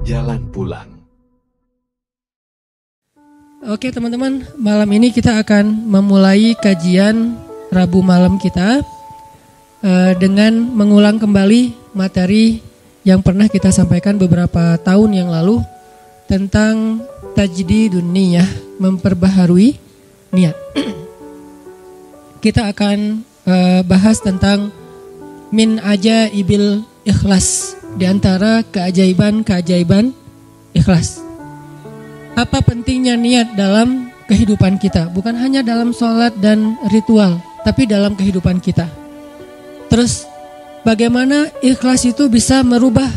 jalan pulang. Oke teman-teman, malam ini kita akan memulai kajian Rabu malam kita dengan mengulang kembali materi yang pernah kita sampaikan beberapa tahun yang lalu tentang tajdidun niyah, memperbaharui niat. Kita akan bahas tentang min ajaibil ikhlas, di antara keajaiban-keajaiban ikhlas. Apa pentingnya niat dalam kehidupan kita? Bukan hanya dalam sholat dan ritual, tapi dalam kehidupan kita. Terus bagaimana ikhlas itu bisa merubah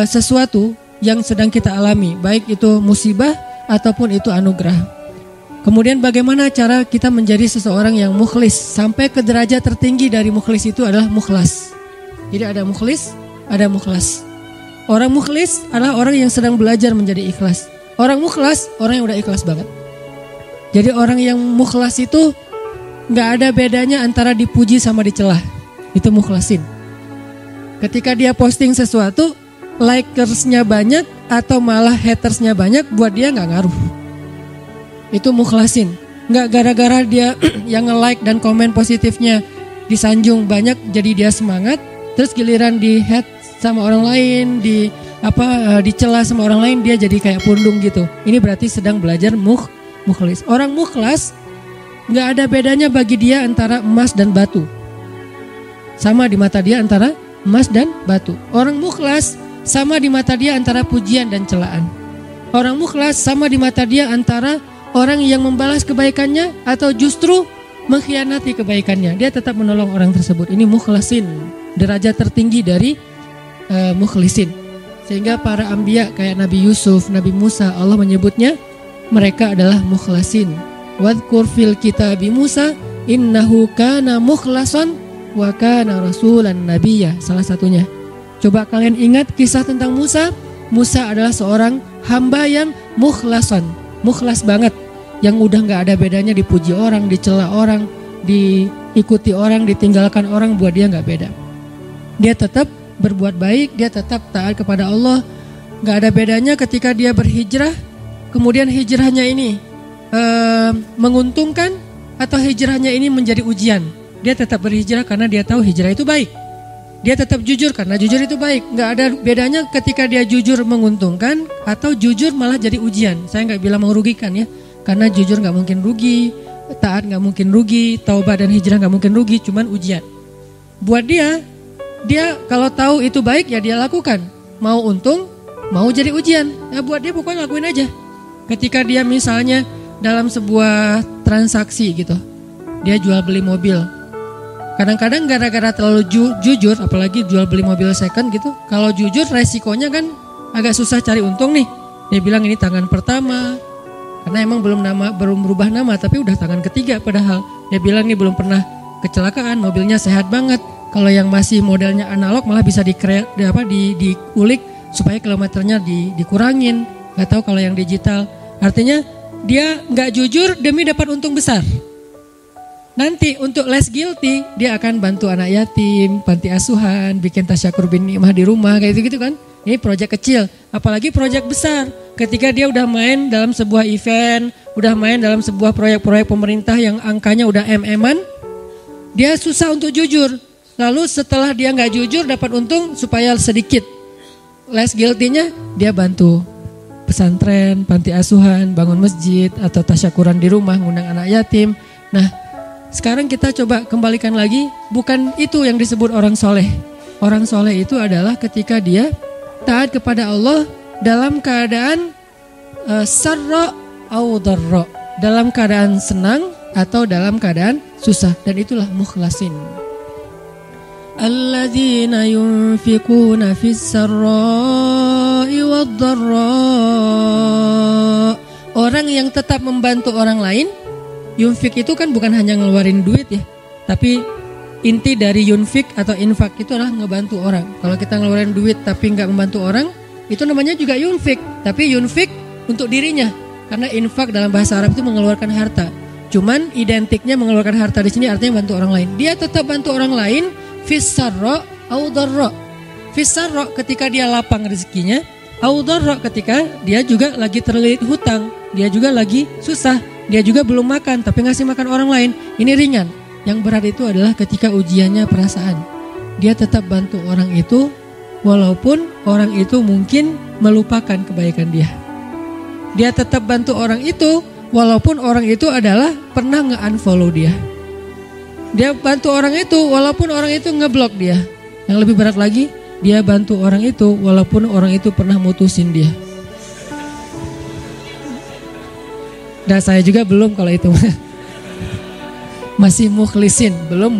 sesuatu yang sedang kita alami, baik itu musibah ataupun itu anugerah. Kemudian bagaimana cara kita menjadi seseorang yang mukhlis, sampai ke derajat tertinggi dari mukhlis itu adalah mukhlas. Jadi ada mukhlis, ada mukhlas. Orang mukhlis adalah orang yang sedang belajar menjadi ikhlas. Orang mukhlas, orang yang udah ikhlas banget. Jadi orang yang mukhlas itu gak ada bedanya antara dipuji sama dicelah. Itu mukhlasin. Ketika dia posting sesuatu, likersnya banyak atau malah hatersnya banyak, buat dia gak ngaruh. Itu mukhlasin. Gak gara-gara dia yang nge-like dan komen positifnya disanjung banyak, jadi dia semangat. Terus giliran di hate sama orang lain, dicela sama orang lain, dia jadi kayak pundung gitu. Ini berarti sedang belajar mukhlis. Orang mukhlas gak ada bedanya bagi dia antara emas dan batu. Sama di mata dia antara emas dan batu. Orang mukhlas sama di mata dia antara pujian dan celaan. Orang mukhlas sama di mata dia antara orang yang membalas kebaikannya atau justru mengkhianati kebaikannya. Dia tetap menolong orang tersebut. Ini mukhlasin, derajat tertinggi dari mukhlisin. Sehingga para anbiya kayak Nabi Yusuf, Nabi Musa, Allah menyebutnya mereka adalah mukhlasin. Wadhkur fil kitabi Musa innahu kana mukhlasan wa kana rasulan nabiyya. Salah satunya. Coba kalian ingat kisah tentang Musa. Musa adalah seorang hamba yang mukhlasan, mukhlas banget, yang udah gak ada bedanya dipuji orang, dicela orang, diikuti orang, ditinggalkan orang, buat dia gak beda. Dia tetap berbuat baik, dia tetap taat kepada Allah. Gak ada bedanya ketika dia berhijrah, kemudian hijrahnya ini menguntungkan atau hijrahnya ini menjadi ujian. Dia tetap berhijrah karena dia tahu hijrah itu baik. Dia tetap jujur karena jujur itu baik. Gak ada bedanya ketika dia jujur menguntungkan atau jujur malah jadi ujian. Saya gak bilang merugikan ya, karena jujur gak mungkin rugi, taat gak mungkin rugi, taubat dan hijrah gak mungkin rugi, cuman ujian. Buat dia kalau tahu itu baik ya dia lakukan. Mau untung, mau jadi ujian. Ya buat dia pokoknya lakuin aja. Ketika dia misalnya dalam sebuah transaksi gitu, dia jual beli mobil. Kadang-kadang gara-gara terlalu jujur, apalagi jual beli mobil second gitu. Kalau jujur resikonya kan agak susah cari untung nih. Dia bilang ini tangan pertama, karena emang belum berubah nama, tapi udah tangan ketiga padahal. Dia bilang ini belum pernah kecelakaan, mobilnya sehat banget. Kalau yang masih modelnya analog malah bisa diulik supaya kilometernya dikurangin. Gak tahu kalau yang digital. Artinya dia gak jujur demi dapat untung besar. Nanti untuk less guilty dia akan bantu anak yatim, panti asuhan, bikin tasyakur bin nikmah di rumah kayak gitu kan. Ini proyek kecil, apalagi proyek besar. Ketika dia udah main dalam sebuah event, udah main dalam sebuah proyek-proyek pemerintah yang angkanya udah MM-an, dia susah untuk jujur. Lalu setelah dia gak jujur dapat untung supaya sedikit less guilty-nya, dia bantu pesantren, panti asuhan, bangun masjid atau tasyakuran di rumah, ngundang anak yatim. Nah sekarang kita coba kembalikan lagi, bukan itu yang disebut orang soleh. Orang soleh itu adalah ketika dia taat kepada Allah dalam keadaan sarra au dharra, dalam keadaan senang atau dalam keadaan susah, dan itulah mukhlasin. Alladzina yunfikuna fis sarra'i wad dharra. Orang yang tetap membantu orang lain. Yunfik itu kan bukan hanya ngeluarin duit ya, tapi inti dari yunfik atau infak itu adalah ngebantu orang. Kalau kita ngeluarin duit tapi nggak membantu orang, itu namanya juga yunfik. Tapi yunfik untuk dirinya, karena infak dalam bahasa Arab itu mengeluarkan harta. Cuman identiknya mengeluarkan harta di sini artinya bantu orang lain. Dia tetap bantu orang lain fis sarra au dharra. Fis sarra ketika dia lapang rezekinya, Audharra ketika dia juga lagi terlilit hutang, dia juga lagi susah, dia juga belum makan tapi ngasih makan orang lain. Ini ringan. Yang berat itu adalah ketika ujiannya perasaan. Dia tetap bantu orang itu walaupun orang itu mungkin melupakan kebaikan dia. Dia tetap bantu orang itu walaupun orang itu adalah pernah nge-unfollow dia. Dia bantu orang itu walaupun orang itu ngeblok dia. Yang lebih berat lagi, dia bantu orang itu walaupun orang itu pernah mutusin dia. Dan saya juga belum kalau itu. Masih mukhlisin, belum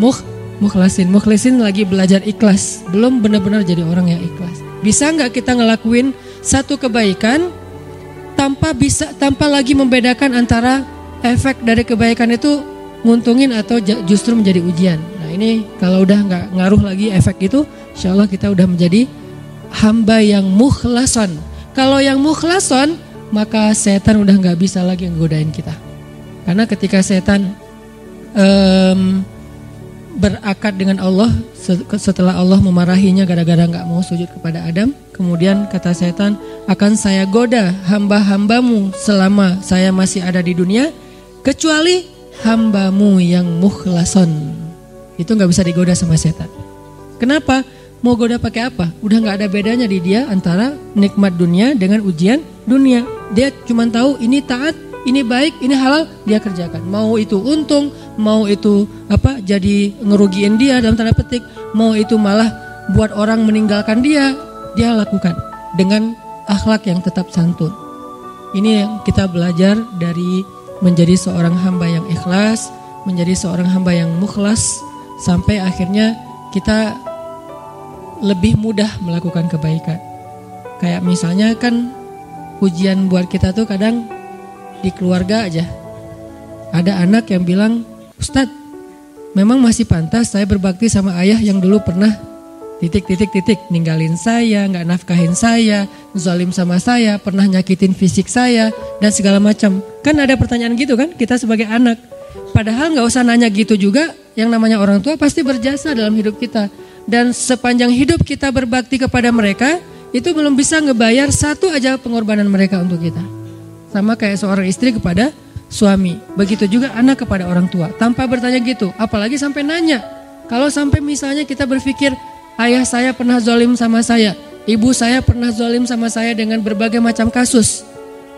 mukhlasin. Mukhlisin lagi belajar ikhlas, belum benar-benar jadi orang yang ikhlas. Bisa nggak kita ngelakuin satu kebaikan tanpa lagi membedakan antara efek dari kebaikan itu nguntungin atau justru menjadi ujian. Nah ini kalau udah nggak ngaruh lagi efek itu, insya Allah kita udah menjadi hamba yang mukhlason. Kalau yang mukhlason, maka setan udah nggak bisa lagi nggodain kita. Karena ketika setan berakad dengan Allah setelah Allah memarahinya gara-gara nggak mau sujud kepada Adam, kemudian kata setan, akan saya goda hamba-hambamu selama saya masih ada di dunia, kecuali hambamu yang mukhlason. Itu nggak bisa digoda sama setan. Kenapa? Mau goda pakai apa? Udah nggak ada bedanya di dia antara nikmat dunia dengan ujian dunia. Dia cuma tahu ini taat, ini baik, ini halal, dia kerjakan. Mau itu untung, mau itu jadi ngerugiin dia dalam tanda petik, mau itu malah buat orang meninggalkan dia lakukan dengan akhlak yang tetap santun. Ini yang kita belajar dari menjadi seorang hamba yang ikhlas, menjadi seorang hamba yang mukhlas, sampai akhirnya kita lebih mudah melakukan kebaikan. Kayak misalnya kan ujian buat kita tuh kadang di keluarga aja. Ada anak yang bilang, Ustadz, memang masih pantas saya berbakti sama ayah yang dulu pernah ninggalin saya, nggak nafkahin saya, zalim sama saya, pernah nyakitin fisik saya, dan segala macam. Kan ada pertanyaan gitu kan, kita sebagai anak. Padahal nggak usah nanya gitu juga, yang namanya orang tua pasti berjasa dalam hidup kita. Dan sepanjang hidup kita berbakti kepada mereka, itu belum bisa ngebayar satu aja pengorbanan mereka untuk kita. Sama kayak seorang istri kepada suami, begitu juga anak kepada orang tua. Tanpa bertanya gitu, apalagi sampai nanya. Kalau sampai misalnya kita berpikir, ayah saya pernah zalim sama saya, ibu saya pernah zalim sama saya dengan berbagai macam kasus.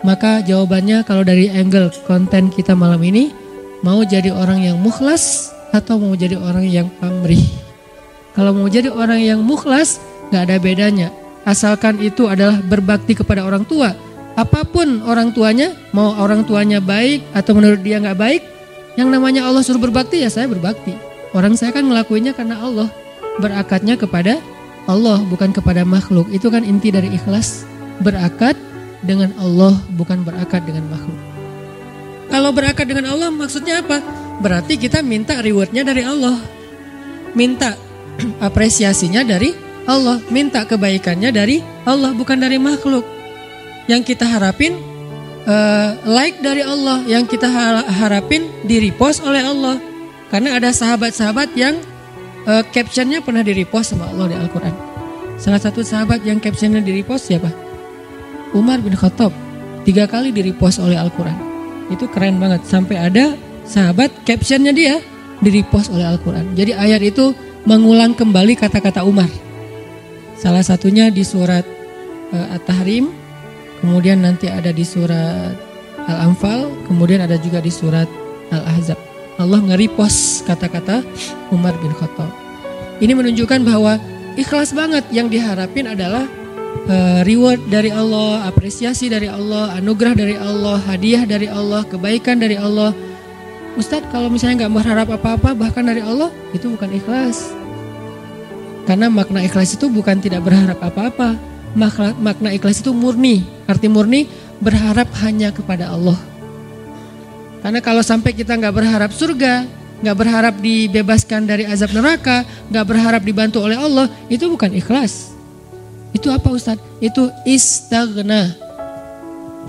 Maka jawabannya kalau dari angle konten kita malam ini, mau jadi orang yang mukhlas atau mau jadi orang yang pamrih. Kalau mau jadi orang yang mukhlas, gak ada bedanya. Asalkan itu adalah berbakti kepada orang tua. Apapun orang tuanya, mau orang tuanya baik atau menurut dia gak baik, yang namanya Allah suruh berbakti ya saya berbakti. Orang saya kan ngelakuinnya karena Allah. Berakatnya kepada Allah bukan kepada makhluk. Itu kan inti dari ikhlas. Berakat dengan Allah bukan berakat dengan makhluk. Kalau berakat dengan Allah maksudnya apa? Berarti kita minta rewardnya dari Allah, minta apresiasinya dari Allah, minta kebaikannya dari Allah bukan dari makhluk. Yang kita harapin like dari Allah, yang kita harapin di repost oleh Allah. Karena ada sahabat-sahabat yang captionnya pernah di-repost sama Allah di Al-Quran. Salah satu sahabat yang captionnya di-repost siapa? Umar bin Khattab. 3 kali di-repost oleh Al-Quran. Itu keren banget. Sampai ada sahabat captionnya dia di-repost oleh Al-Quran. Jadi ayat itu mengulang kembali kata-kata Umar. Salah satunya di surat At-Tahrim. Kemudian nanti ada di surat Al-Anfal. Kemudian ada juga di surat Al-Ahzab. Allah nge-repost kata-kata Umar bin Khattab. Ini menunjukkan bahwa ikhlas banget, yang diharapin adalah reward dari Allah, apresiasi dari Allah, anugerah dari Allah, hadiah dari Allah, kebaikan dari Allah. Ustadz, kalau misalnya gak berharap apa-apa bahkan dari Allah, itu bukan ikhlas. Karena makna ikhlas itu bukan tidak berharap apa-apa. Makna ikhlas itu murni. Arti murni berharap hanya kepada Allah. Karena kalau sampai kita gak berharap surga, gak berharap dibebaskan dari azab neraka, gak berharap dibantu oleh Allah, itu bukan ikhlas. Itu apa Ustadz? Itu istaghna.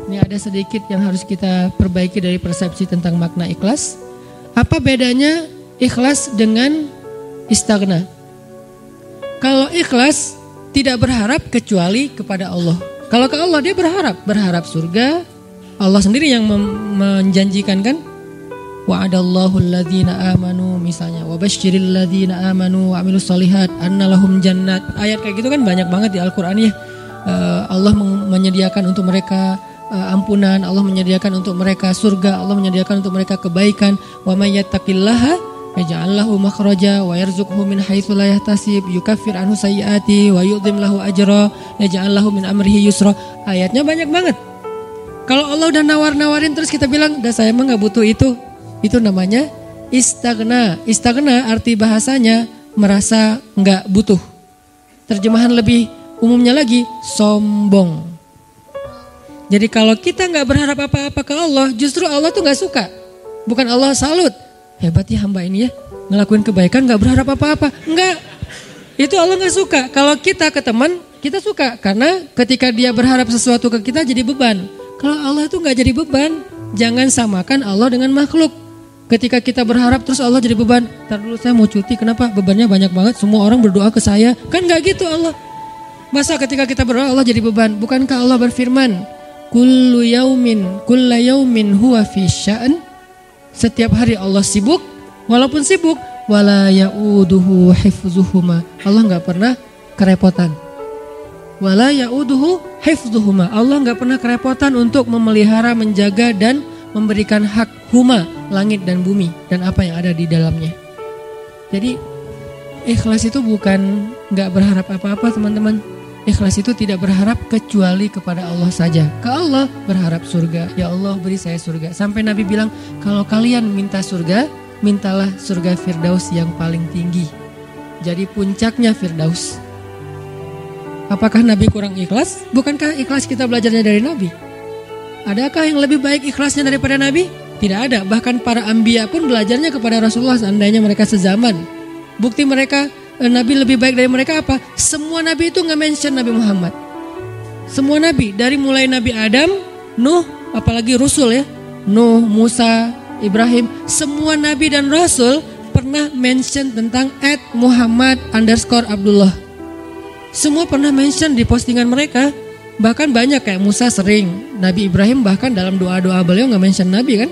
Ini ada sedikit yang harus kita perbaiki dari persepsi tentang makna ikhlas. Apa bedanya ikhlas dengan istaghna? Kalau ikhlas tidak berharap kecuali kepada Allah. Kalau ke Allah dia berharap surga. Allah sendiri yang menjanjikan kan? Wa'adallahu alladhina amanu misalnya, wa basyiril ladzina amanu wa amilus solihat anna lahum jannat. Ayat kayak gitu kan banyak banget di Al-Qur'an ya. Allah menyediakan untuk mereka ampunan, Allah menyediakan untuk mereka surga, Allah menyediakan untuk mereka kebaikan. Wa may yattaqillaha yaj'al lahu makhraja wa yarzuqhu min haitsu la yahtasib, yukaffir anhu sayyiati wa yu'dhim lahu ajra, yaj'al lahu min amrihi yusra. Ayatnya banyak banget. Kalau Allah udah nawar-nawarin terus kita bilang, "Dah saya mah enggak butuh itu." Itu namanya istaghna. Istaghna arti bahasanya merasa enggak butuh. Terjemahan lebih umumnya lagi, sombong. Jadi kalau kita enggak berharap apa-apa ke Allah, justru Allah tuh enggak suka. Bukan Allah salut. Hebat ya hamba ini ya, ngelakuin kebaikan enggak berharap apa-apa. Enggak. Itu Allah enggak suka. Kalau kita ke teman, kita suka. Karena ketika dia berharap sesuatu ke kita jadi beban. Kalau Allah itu enggak jadi beban. Jangan samakan Allah dengan makhluk. Ketika kita berharap terus Allah jadi beban. Ntar dulu saya mau cuti, kenapa? Bebannya banyak banget, semua orang berdoa ke saya. Kan enggak gitu Allah. Masa ketika kita berdoa Allah jadi beban? Bukankah Allah berfirman, Kullu yaumin huwa fi sya'an. Setiap hari Allah sibuk. Walaupun sibuk, wala ya'uduhu hifzuhuma. Allah enggak pernah kerepotan. Wala ya'uduhu hifzuhuma. Allah enggak pernah kerepotan untuk memelihara, menjaga dan memberikan hak huma, langit dan bumi dan apa yang ada di dalamnya. Jadi ikhlas itu bukan enggak berharap apa-apa teman-teman. Ikhlas itu tidak berharap kecuali kepada Allah saja. Ke Allah berharap surga. Ya Allah beri saya surga. Sampai Nabi bilang, kalau kalian minta surga, mintalah surga Firdaus yang paling tinggi. Jadi puncaknya Firdaus. Apakah Nabi kurang ikhlas? Bukankah ikhlas kita belajarnya dari Nabi? Adakah yang lebih baik ikhlasnya daripada Nabi? Tidak ada. Bahkan para anbiya pun belajarnya kepada Rasulullah seandainya mereka sezaman. Bukti mereka Nabi lebih baik dari mereka apa? Semua Nabi itu nge-mention Nabi Muhammad. Semua Nabi, dari mulai Nabi Adam, Nuh, apalagi Rasul ya, Nuh, Musa, Ibrahim, semua Nabi dan Rasul pernah mention tentang @Muhammad_Abdullah. Semua pernah mention di postingan mereka. Bahkan banyak kayak Musa sering, Nabi Ibrahim bahkan dalam doa-doa beliau nggak mention Nabi kan.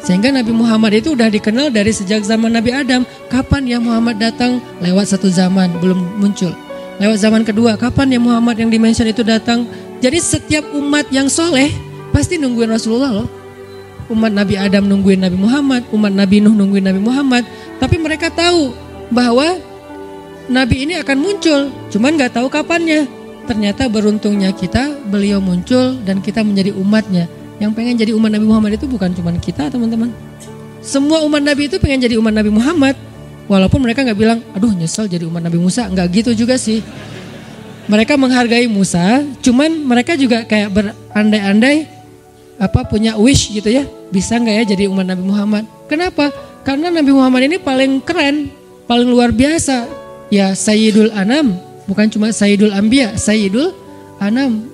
Sehingga Nabi Muhammad itu udah dikenal dari sejak zaman Nabi Adam. Kapan ya Muhammad datang? Lewat satu zaman, belum muncul. Lewat zaman kedua, kapan ya Muhammad yang dimention itu datang? Jadi setiap umat yang soleh pasti nungguin Rasulullah loh. Umat Nabi Adam nungguin Nabi Muhammad, umat Nabi Nuh nungguin Nabi Muhammad. Tapi mereka tahu bahwa Nabi ini akan muncul, cuman gak tahu kapannya. Ternyata beruntungnya kita, beliau muncul dan kita menjadi umatnya. Yang pengen jadi umat Nabi Muhammad itu bukan cuma kita teman-teman. Semua umat Nabi itu pengen jadi umat Nabi Muhammad. Walaupun mereka gak bilang, aduh nyesel jadi umat Nabi Musa. Gak gitu juga sih. Mereka menghargai Musa, cuman mereka juga kayak berandai-andai punya wish gitu ya. Bisa gak ya jadi umat Nabi Muhammad? Kenapa? Karena Nabi Muhammad ini paling keren, paling luar biasa. Ya Sayyidul Anam, bukan cuma Sayyidul Anbiya, Sayyidul Anam,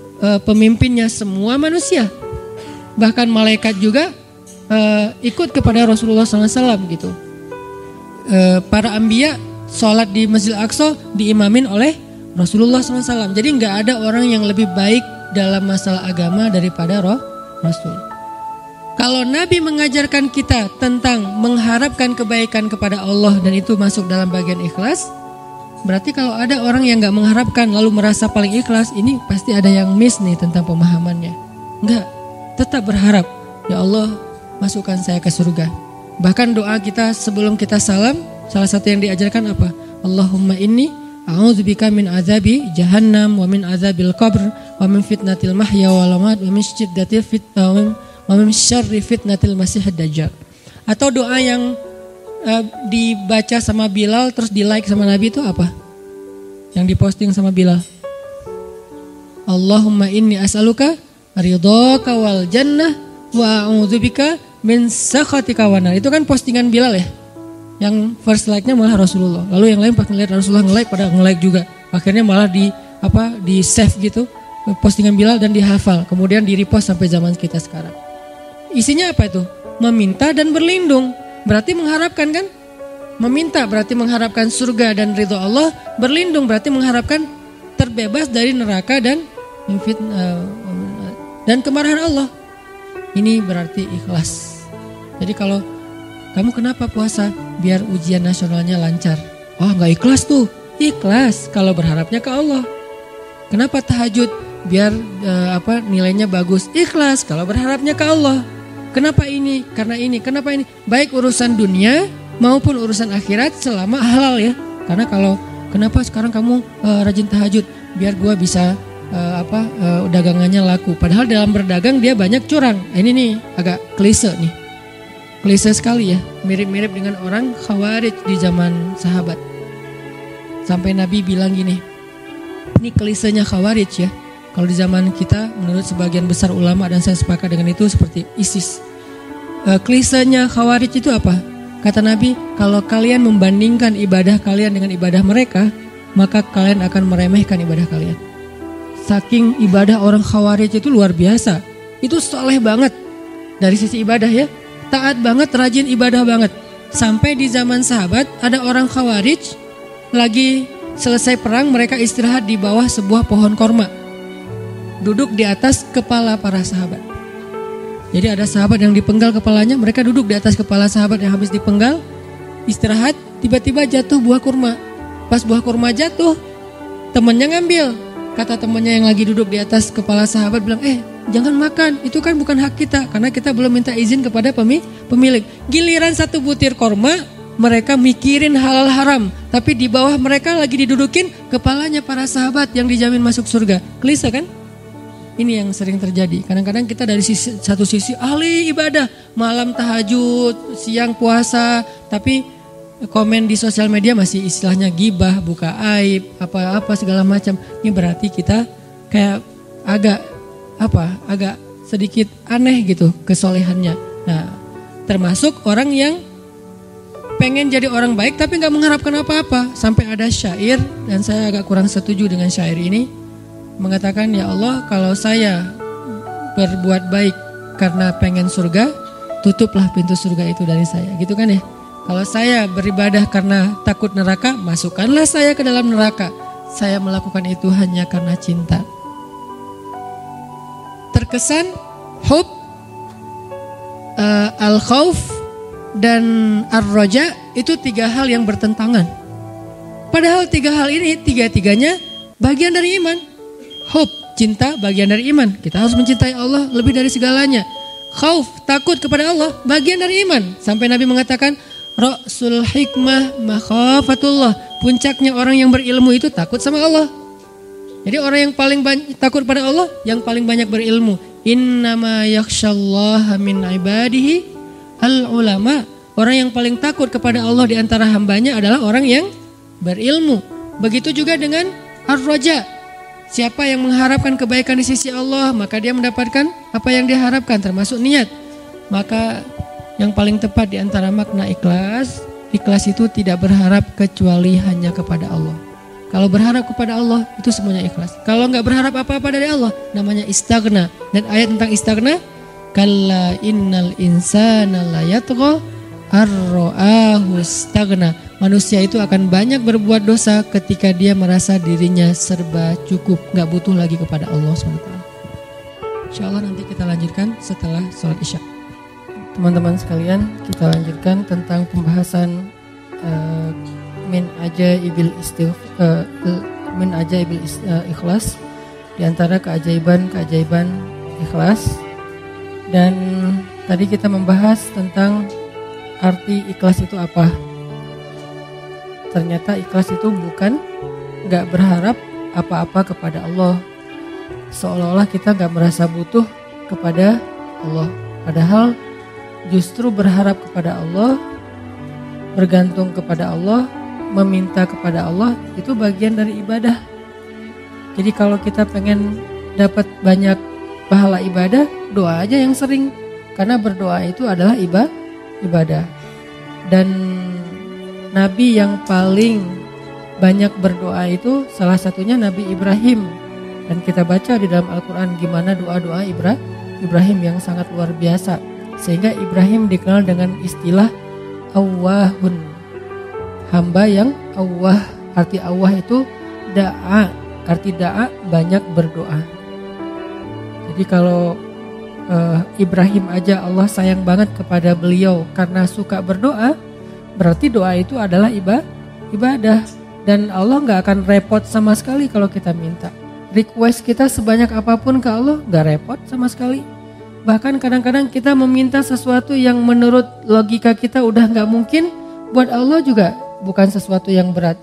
pemimpinnya semua manusia. Bahkan malaikat juga ikut kepada Rasulullah SAW gitu. Para Anbiya sholat di Masjid Al-Aqsa diimamin oleh Rasulullah SAW. Jadi nggak ada orang yang lebih baik dalam masalah agama daripada Rasul. Kalau Nabi mengajarkan kita tentang mengharapkan kebaikan kepada Allah dan itu masuk dalam bagian ikhlas, berarti kalau ada orang yang gak mengharapkan lalu merasa paling ikhlas, ini pasti ada yang miss nih tentang pemahamannya. Enggak, tetap berharap, ya Allah masukkan saya ke surga. Bahkan doa kita sebelum kita salam, salah satu yang diajarkan apa? Allahumma inni a'udzubika min azabi jahannam wa min azabil qabr wa min fitnatil mahya wal mamat wa min syiddatil fitnah wa min syarri fitnatil masiihid dajjal. Atau doa yang dibaca sama Bilal terus di like sama Nabi itu apa? Yang diposting sama Bilal. Allahumma inni as'aluka ridhaka wal jannah wa a'udzubika min sakhatika wan nar. Itu kan postingan Bilal ya. Yang first like-nya malah Rasulullah. Lalu yang lain pas ngeliat Rasulullah nge-like pada nge-like juga. Akhirnya malah di save gitu postingan Bilal dan dihafal. Kemudian di repost sampai zaman kita sekarang. Isinya apa itu? Meminta dan berlindung. Berarti mengharapkan kan? Meminta berarti mengharapkan surga dan ridho Allah. Berlindung berarti mengharapkan terbebas dari neraka dan dan kemarahan Allah. Ini berarti ikhlas. Jadi kalau kamu kenapa puasa? Biar ujian nasionalnya lancar. Oh, nggak ikhlas tuh. Ikhlas kalau berharapnya ke Allah. Kenapa tahajud? Biar nilainya bagus. Ikhlas kalau berharapnya ke Allah. Kenapa ini? Karena ini. Kenapa ini? Baik urusan dunia maupun urusan akhirat selama halal ya. Karena kenapa sekarang kamu rajin tahajud? Biar gua bisa dagangannya laku. Padahal dalam berdagang dia banyak curang. Ini nih agak klise nih. Klise sekali ya. Mirip-mirip dengan orang Khawarij di zaman sahabat. Sampai Nabi bilang gini. Ini klisenya Khawarij ya. Kalau di zaman kita menurut sebagian besar ulama dan saya sepakat dengan itu seperti ISIS. Klisenya Khawarij itu apa? Kata Nabi, kalau kalian membandingkan ibadah kalian dengan ibadah mereka, maka kalian akan meremehkan ibadah kalian. Saking ibadah orang Khawarij itu luar biasa. Itu soleh banget dari sisi ibadah ya. Taat banget, rajin ibadah banget. Sampai di zaman sahabat ada orang Khawarij lagi selesai perang, mereka istirahat di bawah sebuah pohon korma. Duduk di atas kepala para sahabat. Jadi ada sahabat yang dipenggal kepalanya, mereka duduk di atas kepala sahabat yang habis dipenggal, istirahat, tiba-tiba jatuh buah kurma. Pas buah kurma jatuh, temannya ngambil. Kata temannya yang lagi duduk di atas kepala sahabat bilang, jangan makan, itu kan bukan hak kita, karena kita belum minta izin kepada pemilik. Giliran satu butir kurma, mereka mikirin halal haram, tapi di bawah mereka lagi didudukin kepalanya para sahabat yang dijamin masuk surga. Klise kan? Ini yang sering terjadi. Kadang-kadang kita dari satu sisi ahli ibadah, malam tahajud, siang puasa, tapi komen di sosial media masih istilahnya gibah, buka aib, apa-apa segala macam. Ini berarti kita kayak agak sedikit aneh gitu kesolehannya. Nah, termasuk orang yang pengen jadi orang baik tapi nggak mengharapkan apa-apa. Sampai ada syair, dan saya agak kurang setuju dengan syair ini, mengatakan, ya Allah, kalau saya berbuat baik karena pengen surga, tutuplah pintu surga itu dari saya. Gitu kan ya? Kalau saya beribadah karena takut neraka, masukkanlah saya ke dalam neraka. Saya melakukan itu hanya karena cinta. Terkesan hub, al-khauf, dan ar-roja itu tiga hal yang bertentangan. Padahal tiga hal ini, tiga-tiganya bagian dari iman. Hub, cinta, bagian dari iman. Kita harus mencintai Allah lebih dari segalanya. Khauf, takut kepada Allah, bagian dari iman. Sampai Nabi mengatakan, Ra'sul hikmah makhafatullah. Puncaknya orang yang berilmu itu takut sama Allah. Jadi orang yang paling takut pada Allah, yang paling banyak berilmu. Innama yakhsyallaha min ibadihi al-ulama. Orang yang paling takut kepada Allah di antara hambanya adalah orang yang berilmu. Begitu juga dengan ar-raja. Siapa yang mengharapkan kebaikan di sisi Allah, maka dia mendapatkan apa yang diharapkan, termasuk niat. Maka yang paling tepat di antara makna ikhlas, ikhlas itu tidak berharap kecuali hanya kepada Allah. Kalau berharap kepada Allah, itu semuanya ikhlas. Kalau nggak berharap apa-apa dari Allah, namanya istaghna. Dan ayat tentang istaghna, kalla innal insana la yatgha ar-ra'ahu istaghna. Manusia itu akan banyak berbuat dosa ketika dia merasa dirinya serba cukup, nggak butuh lagi kepada Allah SWT. Insya Allah nanti kita lanjutkan setelah sholat isya. Teman-teman sekalian, kita lanjutkan tentang pembahasan min ajaibil ikhlas, di antara keajaiban ikhlas. Dan tadi kita membahas tentang arti ikhlas itu apa. Ternyata ikhlas itu bukan gak berharap apa-apa kepada Allah, seolah-olah kita gak merasa butuh kepada Allah. Padahal justru berharap kepada Allah, bergantung kepada Allah, meminta kepada Allah, itu bagian dari ibadah. Jadi kalau kita pengen dapat banyak pahala ibadah, doa aja yang sering. Karena berdoa itu adalah ibadah. Dan Nabi yang paling banyak berdoa itu salah satunya Nabi Ibrahim. Dan kita baca di dalam Al-Quran gimana doa-doa Ibrahim yang sangat luar biasa. Sehingga Ibrahim dikenal dengan istilah awwahun, hamba yang awwah. Arti awwah itu da'a, arti da'a banyak berdoa. Jadi kalau Ibrahim aja Allah sayang banget kepada beliau karena suka berdoa, berarti doa itu adalah ibadah. Dan Allah gak akan repot sama sekali kalau kita minta. Request kita sebanyak apapun ke Allah gak repot sama sekali. Bahkan kadang-kadang kita meminta sesuatu yang menurut logika kita udah gak mungkin, buat Allah juga bukan sesuatu yang berat.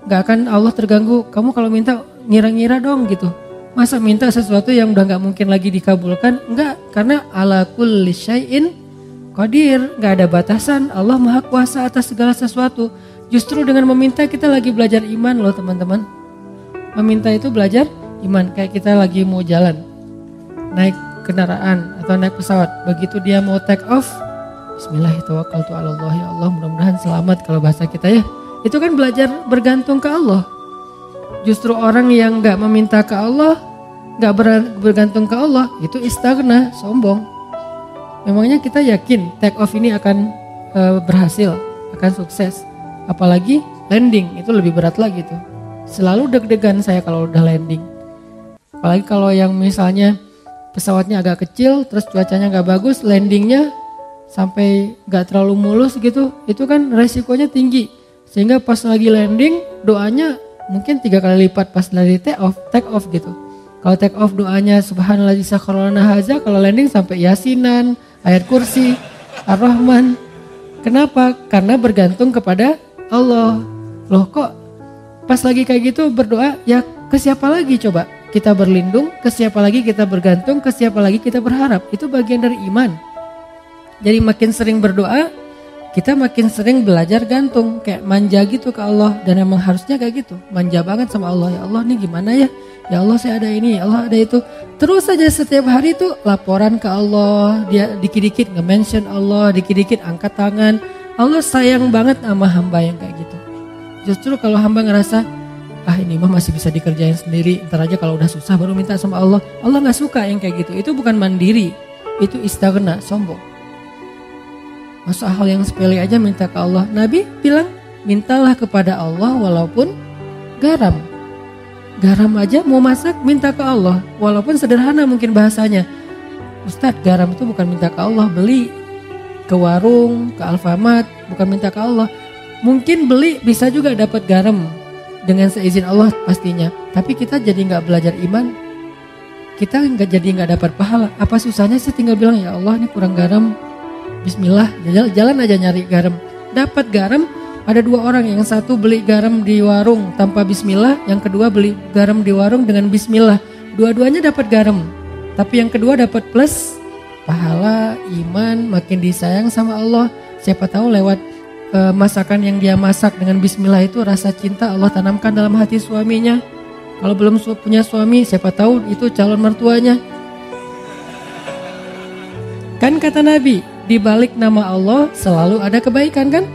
Gak akan Allah terganggu, kamu kalau minta ngira-ngira dong gitu. Masa minta sesuatu yang udah gak mungkin lagi dikabulkan? Enggak, karena ala kulli syai'in qadir, gak ada batasan. Allah maha kuasa atas segala sesuatu. Justru dengan meminta kita lagi belajar iman loh teman-teman. Meminta itu belajar iman. Kayak kita lagi mau jalan, naik kendaraan atau naik pesawat. Begitu dia mau take off, Bismillahirrahmanirrahim, ya Allah mudah-mudahan selamat kalau bahasa kita ya. Itu kan belajar bergantung ke Allah. Justru orang yang gak meminta ke Allah, gak bergantung ke Allah, itu istaghna, sombong. Memangnya kita yakin take off ini akan berhasil, akan sukses. Apalagi landing, itu lebih berat lagi tuh. Selalu deg-degan saya kalau udah landing. Apalagi kalau yang misalnya pesawatnya agak kecil, terus cuacanya gak bagus, landingnya sampai gak terlalu mulus gitu, itu kan resikonya tinggi. Sehingga pas lagi landing, doanya mungkin 3 kali lipat pas dari take off gitu. Kalau take off doanya subhanallah sakharana haza, kalau landing sampai yasinan, ayat kursi, ar-rahman. Kenapa? Karena bergantung kepada Allah. Loh kok pas lagi kayak gitu berdoa, ya ke siapa lagi coba kita berlindung, ke siapa lagi kita bergantung, ke siapa lagi kita berharap. Itu bagian dari iman. Jadi makin sering berdoa, kita makin sering belajar gantung, kayak manja gitu ke Allah. Dan emang harusnya kayak gitu, manja banget sama Allah. Ya Allah nih gimana ya, ya Allah saya ada ini, ya Allah ada itu. Terus saja setiap hari tuh laporan ke Allah, dia dikit-dikit nge-mention Allah, dikit-dikit angkat tangan. Allah sayang banget sama hamba yang kayak gitu. Justru kalau hamba ngerasa, ini mah masih bisa dikerjain sendiri, ntar aja kalau udah susah baru minta sama Allah. Allah gak suka yang kayak gitu, itu bukan mandiri, itu istaghna, sombong. Masa hal yang sepele aja minta ke Allah. Nabi bilang, mintalah kepada Allah walaupun garam. Garam aja mau masak minta ke Allah, walaupun sederhana mungkin bahasanya. Ustadz, garam itu bukan minta ke Allah, beli ke warung, ke Alfamart, bukan minta ke Allah. Mungkin beli bisa juga dapat garam dengan seizin Allah pastinya. Tapi kita jadi nggak belajar iman, kita nggak dapat pahala. Apa susahnya sih tinggal bilang ya Allah ini kurang garam, Bismillah, jalan aja nyari garam. Dapat garam, ada 2 orang, yang satu beli garam di warung tanpa Bismillah, yang kedua beli garam di warung dengan Bismillah. Dua-duanya dapat garam, tapi yang kedua dapat plus pahala, iman, makin disayang sama Allah. Siapa tahu lewat masakan yang dia masak dengan Bismillah itu rasa cinta Allah tanamkan dalam hati suaminya. Kalau belum punya suami, siapa tahu itu calon mertuanya. Kan kata Nabi, di balik nama Allah selalu ada kebaikan kan?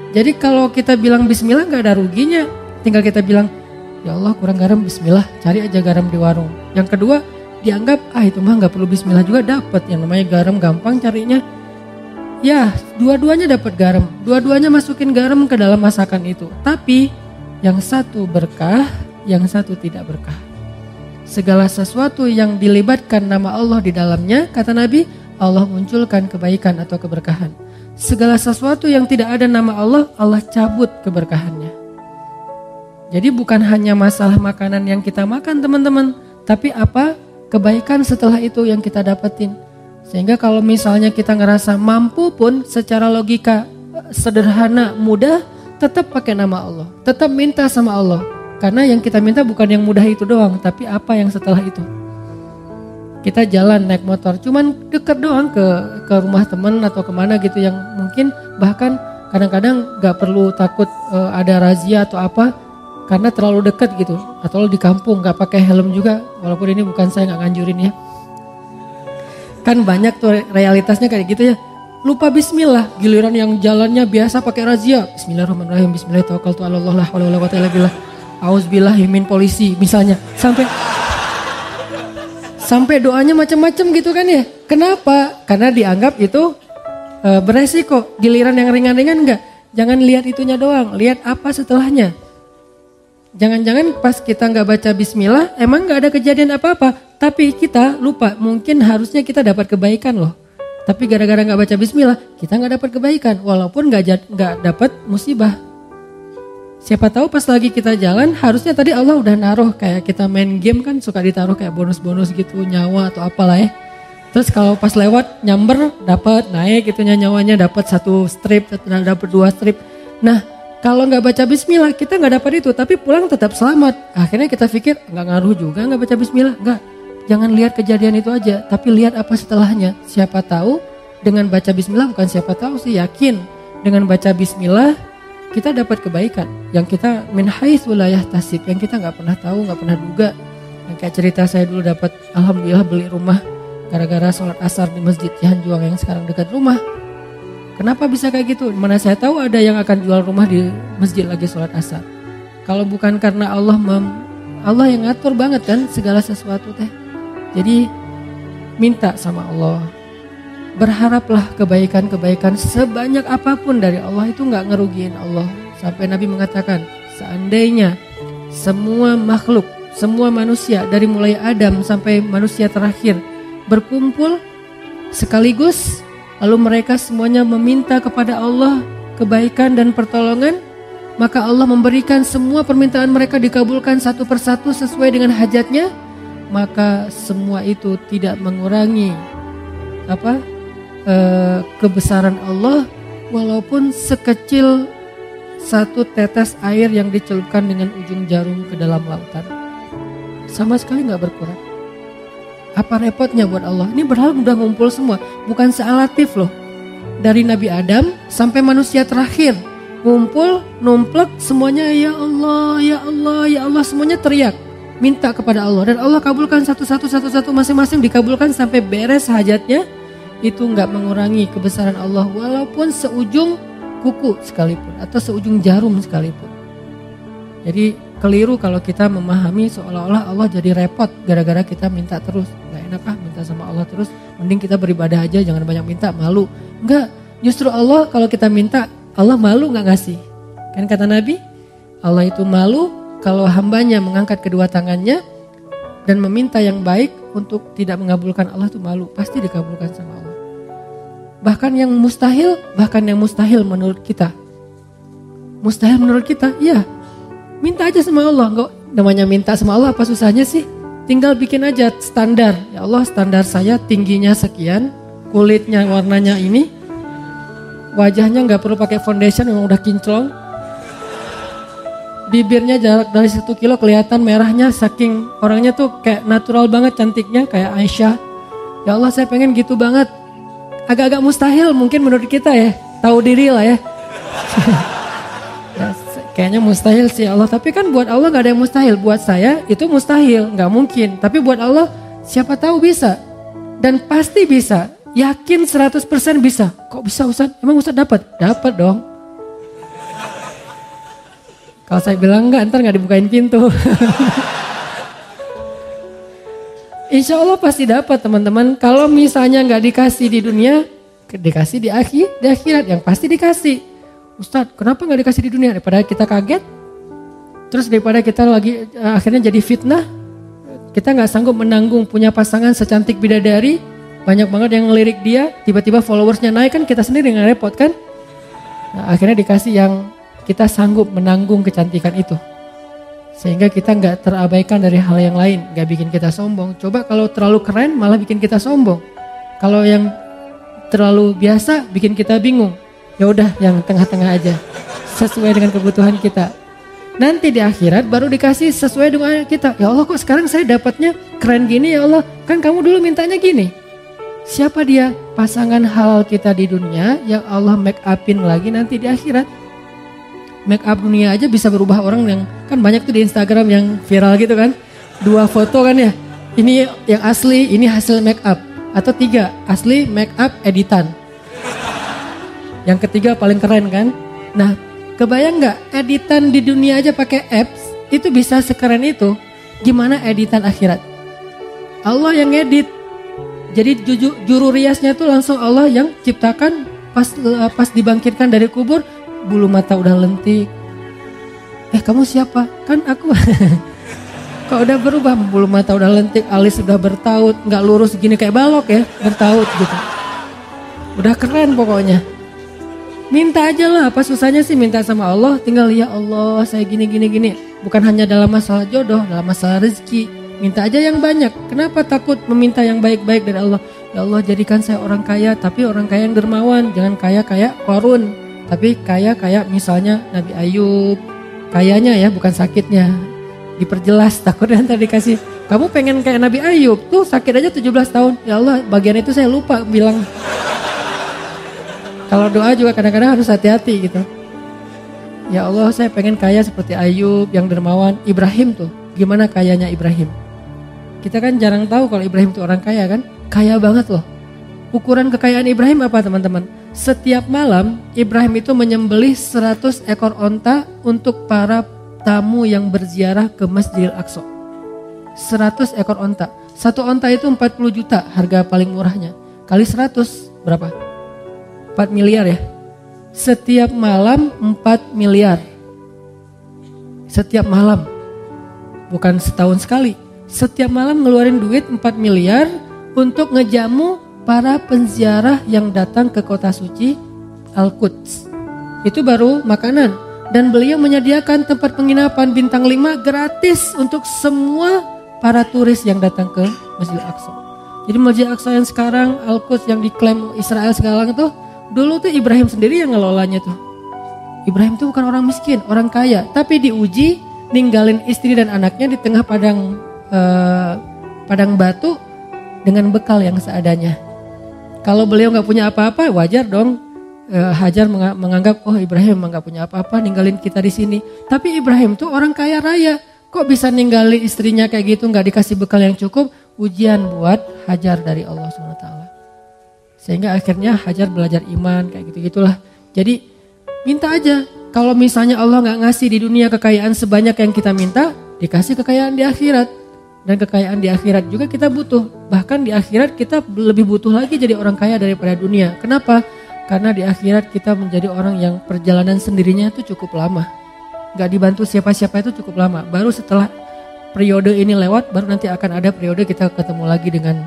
Jadi kalau kita bilang Bismillah gak ada ruginya. Tinggal kita bilang, ya Allah kurang garam, Bismillah, cari aja garam di warung. Yang kedua, dianggap itu mah gak perlu Bismillah juga dapat. Yang namanya garam gampang carinya. Ya dua-duanya dapat garam, dua-duanya masukin garam ke dalam masakan itu. Tapi yang satu berkah, yang satu tidak berkah. Segala sesuatu yang dilibatkan nama Allah di dalamnya, kata Nabi, Allah munculkan kebaikan atau keberkahan. Segala sesuatu yang tidak ada nama Allah, Allah cabut keberkahannya. Jadi bukan hanya masalah makanan yang kita makan teman-teman, tapi apa kebaikan setelah itu yang kita dapetin. Sehingga kalau misalnya kita ngerasa mampu pun secara logika sederhana, mudah, tetap pakai nama Allah. Tetap minta sama Allah. Karena yang kita minta bukan yang mudah itu doang, tapi apa yang setelah itu. Kita jalan naik motor, cuman deket doang ke rumah teman atau kemana gitu yang mungkin bahkan kadang-kadang gak perlu takut ada razia atau apa. Karena terlalu dekat gitu. Atau di kampung gak pakai helm juga, walaupun ini bukan saya gak nganjurin ya. Kan banyak tuh realitasnya kayak gitu ya. Lupa bismillah, giliran yang jalannya biasa pakai razia. Bismillahirrahmanirrahim, bismillahirrahmanirrahim, auzubillahi min polisi misalnya. Sampai doanya macam-macam gitu kan ya. Kenapa? Karena dianggap itu beresiko. Giliran yang ringan-ringan enggak. Jangan lihat itunya doang, lihat apa setelahnya. Jangan-jangan pas kita nggak baca bismillah, emang nggak ada kejadian apa-apa. Tapi kita lupa, mungkin harusnya kita dapat kebaikan loh. Tapi gara-gara nggak baca bismillah, kita nggak dapat kebaikan. Walaupun nggak dapat musibah. Siapa tahu pas lagi kita jalan, harusnya tadi Allah udah naruh kayak kita main game kan suka ditaruh kayak bonus-bonus gitu, nyawa atau apalah ya. Terus kalau pas lewat nyamber dapat naik gitu nyawanya, dapat 1 strip, dapat 2 strip. Nah, kalau nggak baca bismillah kita nggak dapat itu, tapi pulang tetap selamat. Akhirnya kita pikir nggak ngaruh juga nggak baca bismillah. Nggak, jangan lihat kejadian itu aja, tapi lihat apa setelahnya. Siapa tahu dengan baca bismillah, bukan siapa tahu sih, yakin dengan baca bismillah kita dapat kebaikan yang kita min haitsu la yahtasib, yang kita nggak pernah tahu, nggak pernah duga. Yang kayak cerita saya dulu dapat alhamdulillah beli rumah gara-gara sholat asar di Masjid Cihanjuang yang sekarang dekat rumah. Kenapa bisa kayak gitu? Mana saya tahu ada yang akan jual rumah di masjid lagi sholat asar. Kalau bukan karena Allah yang ngatur banget kan segala sesuatu teh. Jadi minta sama Allah. Berharaplah kebaikan-kebaikan sebanyak apapun dari Allah, itu gak ngerugiin Allah. Sampai Nabi mengatakan, seandainya semua makhluk, semua manusia dari mulai Adam sampai manusia terakhir berkumpul sekaligus, lalu mereka semuanya meminta kepada Allah kebaikan dan pertolongan, maka Allah memberikan semua permintaan mereka dikabulkan satu persatu sesuai dengan hajatnya, maka semua itu tidak mengurangi kebesaran Allah, walaupun sekecil 1 tetes air yang dicelupkan dengan ujung jarum ke dalam lautan, sama sekali gak berkurang. Apa repotnya buat Allah? Ini berharap udah ngumpul semua, bukan sealatif loh. Dari Nabi Adam sampai manusia terakhir ngumpul, numplek semuanya, ya Allah, ya Allah, ya Allah, semuanya teriak minta kepada Allah, dan Allah kabulkan satu-satu masing-masing dikabulkan sampai beres hajatnya. Itu nggak mengurangi kebesaran Allah walaupun seujung kuku sekalipun atau seujung jarum sekalipun. Jadi keliru kalau kita memahami seolah-olah Allah jadi repot gara-gara kita minta terus. Gak enak minta sama Allah terus, mending kita beribadah aja, jangan banyak minta, malu. Enggak, justru Allah kalau kita minta, Allah malu gak ngasih. Kan kata Nabi, Allah itu malu kalau hambanya mengangkat kedua tangannya dan meminta yang baik untuk tidak mengabulkan Allah, itu malu, pasti dikabulkan sama Allah. Bahkan yang mustahil menurut kita. Mustahil menurut kita, iya. Minta aja sama Allah, enggak namanya minta sama Allah apa susahnya sih? Tinggal bikin aja standar. Ya Allah, standar saya tingginya sekian, kulitnya warnanya ini, wajahnya enggak perlu pakai foundation, memang udah kinclong. Bibirnya jarak dari 1 kilo kelihatan merahnya, saking orangnya tuh kayak natural banget cantiknya, kayak Aisyah. Ya Allah, saya pengen gitu banget. Agak-agak mustahil mungkin menurut kita ya, tahu diri lah ya. Ya kayaknya mustahil sih Allah, tapi kan buat Allah gak ada yang mustahil. Buat saya itu mustahil, gak mungkin. Tapi buat Allah siapa tahu bisa. Dan pasti bisa, yakin 100% bisa. Kok bisa Ustaz? Emang Ustaz dapat? Dapat dong. Kalau saya bilang enggak, ntar gak dibukain pintu. Insya Allah pasti dapat teman-teman. Kalau misalnya nggak dikasih di dunia, dikasih di akhirat yang pasti dikasih. Ustadz, kenapa nggak dikasih di dunia? Daripada kita kaget, terus daripada kita lagi akhirnya jadi fitnah, kita nggak sanggup menanggung punya pasangan secantik bidadari, banyak banget yang ngelirik dia, tiba-tiba followersnya naik, kan kita sendiri nggak repot kan? Nah, akhirnya dikasih yang kita sanggup menanggung kecantikan itu. Sehingga kita nggak terabaikan dari hal yang lain, nggak bikin kita sombong. Coba kalau terlalu keren malah bikin kita sombong. Kalau yang terlalu biasa bikin kita bingung. Ya udah yang tengah-tengah aja, sesuai dengan kebutuhan kita. Nanti di akhirat baru dikasih sesuai dengan kita. Ya Allah, kok sekarang saya dapatnya keren gini ya Allah? Kan kamu dulu mintanya gini. Siapa dia? Pasangan halal kita di dunia yang Allah make upin lagi nanti di akhirat. Make up dunia aja bisa berubah orang, yang kan banyak tuh di Instagram yang viral gitu kan, 2 foto kan ya, ini yang asli, ini hasil make up, atau 3 asli make up editan, yang ketiga paling keren kan. Nah kebayang nggak editan di dunia aja pakai apps itu bisa sekeren itu, gimana editan akhirat? Allah yang edit, jadi juru riasnya tuh langsung Allah yang ciptakan. Pas dibangkitkan dari kubur, bulu mata udah lentik, Kamu siapa? Kan aku. Kok udah berubah, bulu mata udah lentik, alis udah bertaut, nggak lurus gini kayak balok ya, bertaut gitu. Udah keren pokoknya. Minta aja lah, apa susahnya sih minta sama Allah, tinggal ya Allah saya gini. Bukan hanya dalam masalah jodoh, dalam masalah rezeki. Minta aja yang banyak. Kenapa takut meminta yang baik-baik dari Allah? Ya Allah jadikan saya orang kaya, tapi orang kaya yang dermawan. Jangan kaya kayak Qarun, tapi kaya kayak misalnya Nabi Ayub. Kayanya ya, bukan sakitnya. Diperjelas, takutnya ntar dikasih. Kamu pengen kayak Nabi Ayub, tuh sakit aja 17 tahun. Ya Allah bagian itu saya lupa bilang. Kalau doa juga kadang-kadang harus hati-hati gitu. Ya Allah saya pengen kaya seperti Ayub yang dermawan. Ibrahim tuh, gimana kayanya Ibrahim? Kita kan jarang tahu kalau Ibrahim tuh orang kaya kan. Kaya banget loh. Ukuran kekayaan Ibrahim apa teman-teman? Setiap malam Ibrahim itu menyembelih 100 ekor onta untuk para tamu yang berziarah ke Masjidil Aqsa. 100 ekor onta. Satu onta itu 40 juta harga paling murahnya. Kali 100 berapa? 4 miliar ya. Setiap malam 4 miliar. Setiap malam. Bukan setahun sekali. Setiap malam ngeluarin duit 4 miliar untuk ngejamu para penziarah yang datang ke kota suci Al-Quds. Itu baru makanan. Dan beliau menyediakan tempat penginapan bintang 5 gratis untuk semua para turis yang datang ke Masjid Al-Aqsa. Jadi Masjid Al-Aqsa yang sekarang Al-Quds yang diklaim Israel sekarang itu, dulu tuh Ibrahim sendiri yang ngelolanya tuh. Ibrahim tuh bukan orang miskin, orang kaya. Tapi diuji ninggalin istri dan anaknya di tengah padang batu dengan bekal yang seadanya. Kalau beliau gak punya apa-apa wajar dong. Hajar menganggap Ibrahim gak punya apa-apa ninggalin kita di sini. Tapi Ibrahim tuh orang kaya raya. Kok bisa ninggalin istrinya kayak gitu gak dikasih bekal yang cukup? Ujian buat Hajar dari Allah SWT. Sehingga akhirnya Hajar belajar iman kayak gitu-gitulah. Jadi minta aja. Kalau misalnya Allah gak ngasih di dunia kekayaan sebanyak yang kita minta, dikasih kekayaan di akhirat. Dan kekayaan di akhirat juga kita butuh. Bahkan di akhirat kita lebih butuh lagi jadi orang kaya daripada dunia. Kenapa? Karena di akhirat kita menjadi orang yang perjalanan sendirinya itu cukup lama. Gak dibantu siapa-siapa itu cukup lama. Baru setelah periode ini lewat, baru nanti akan ada periode kita ketemu lagi dengan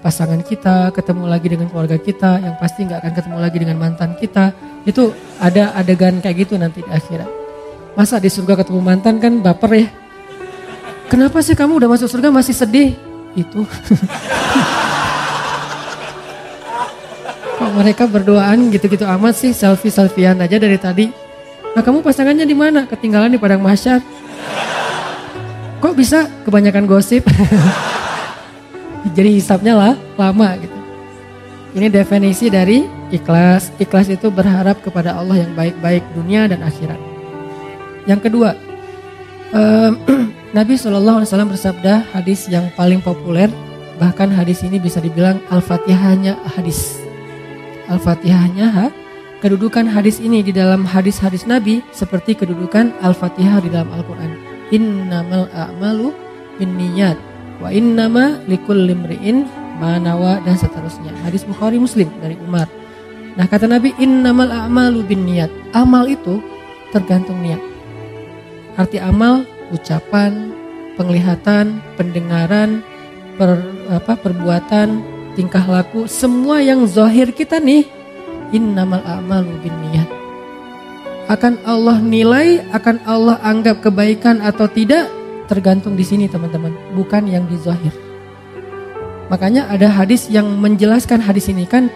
pasangan kita, ketemu lagi dengan keluarga kita, yang pasti gak akan ketemu lagi dengan mantan kita. Itu ada adegan kayak gitu nanti di akhirat. Masa di surga ketemu mantan kan baper ya. Kenapa sih kamu udah masuk surga masih sedih? Itu. Kok mereka berduaan gitu-gitu amat sih, selfie-selfian aja dari tadi. Nah kamu pasangannya di mana? Ketinggalan di padang mahsyar. Kok bisa? Kebanyakan gosip. Jadi hisapnya lah lama gitu. Ini definisi dari ikhlas. Ikhlas itu berharap kepada Allah yang baik-baik dunia dan akhirat. Yang kedua, Nabi SAW bersabda hadis yang paling populer. Bahkan hadis ini bisa dibilang Al-Fatihahnya hadis. Al-Fatihahnya kedudukan hadis ini di dalam hadis-hadis Nabi seperti kedudukan Al-Fatihah di dalam Al-Quran. Innamal a'malu binniyat wa innama likulli imri'in ma nawa dan seterusnya. Hadis Bukhari Muslim dari Umar. Nah kata Nabi innamal a'malu binniyat. Amal itu tergantung niat. Arti amal ucapan, penglihatan, pendengaran, perbuatan, tingkah laku, semua yang zahir kita nih, innamal a'malu binniyat. Akan Allah nilai, akan Allah anggap kebaikan atau tidak, tergantung di sini teman-teman, bukan yang di zahir. Makanya ada hadis yang menjelaskan hadis ini kan,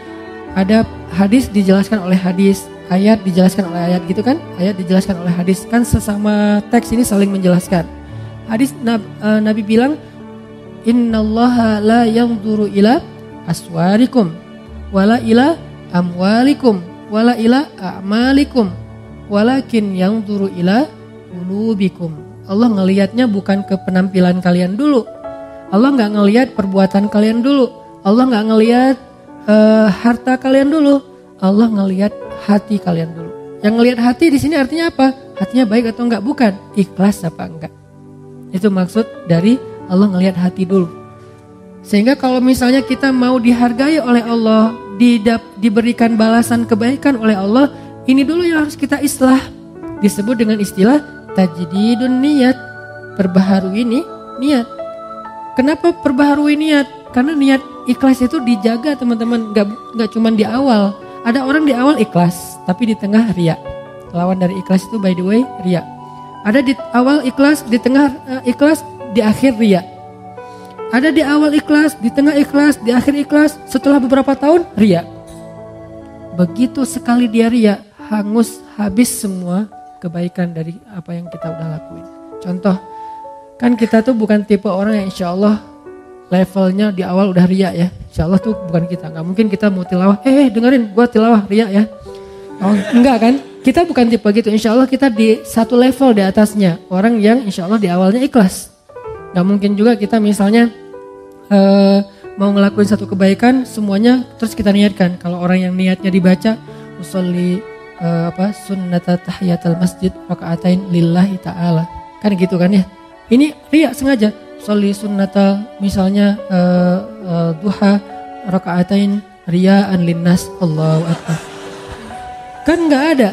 ada hadis dijelaskan oleh hadis, ayat dijelaskan oleh ayat gitu kan, ayat dijelaskan oleh hadis kan, sesama teks ini saling menjelaskan. Hadis Nabi bilang, innallaha la yanzuru ila aswarikum wala ila amwalikum wala ila a'malikum walakin yanzuru ila qulubikum. Allah ngelihatnya bukan ke penampilan kalian dulu. Allah enggak ngelihat perbuatan kalian dulu. Allah enggak ngelihat harta kalian dulu. Allah ngelihat hati kalian dulu. Yang ngelihat hati di sini artinya apa? Hatinya baik atau enggak? Bukan. Ikhlas apa enggak? Itu maksud dari Allah ngelihat hati dulu. Sehingga kalau misalnya kita mau dihargai oleh Allah, diberikan balasan kebaikan oleh Allah, ini dulu yang harus kita islah. Disebut dengan istilah Tajdidun niat, perbaharui niat. Kenapa perbaharui niat? Karena niat ikhlas itu dijaga teman-teman, nggak cuma di awal. Ada orang di awal ikhlas, tapi di tengah riya. Lawan dari ikhlas itu by the way riya. Ada di awal ikhlas, di tengah ikhlas, di akhir riya. Ada di awal ikhlas, di tengah ikhlas, di akhir ikhlas, setelah beberapa tahun riya. Begitu sekali dia riya, hangus habis semua kebaikan dari apa yang kita udah lakuin. Contoh, kan kita tuh bukan tipe orang yang insya Allah levelnya di awal udah riya ya. Insya Allah tuh bukan kita. Gak mungkin kita mau tilawah, dengerin gua tilawah riya ya. Oh, enggak kan? Kita bukan tipe gitu. Insya Allah kita di satu level di atasnya. Orang yang insya Allah di awalnya ikhlas. Gak mungkin juga kita misalnya mau ngelakuin satu kebaikan semuanya terus kita niatkan. Kalau orang yang niatnya dibaca usolli sunnata tahiyatul masjid rakaatain lillahi ta'ala. Kan gitu kan ya. Ini riya sengaja. Sholli sunnata misalnya duha rakaatain riyaan linnas Allahu akbar. Kan enggak ada.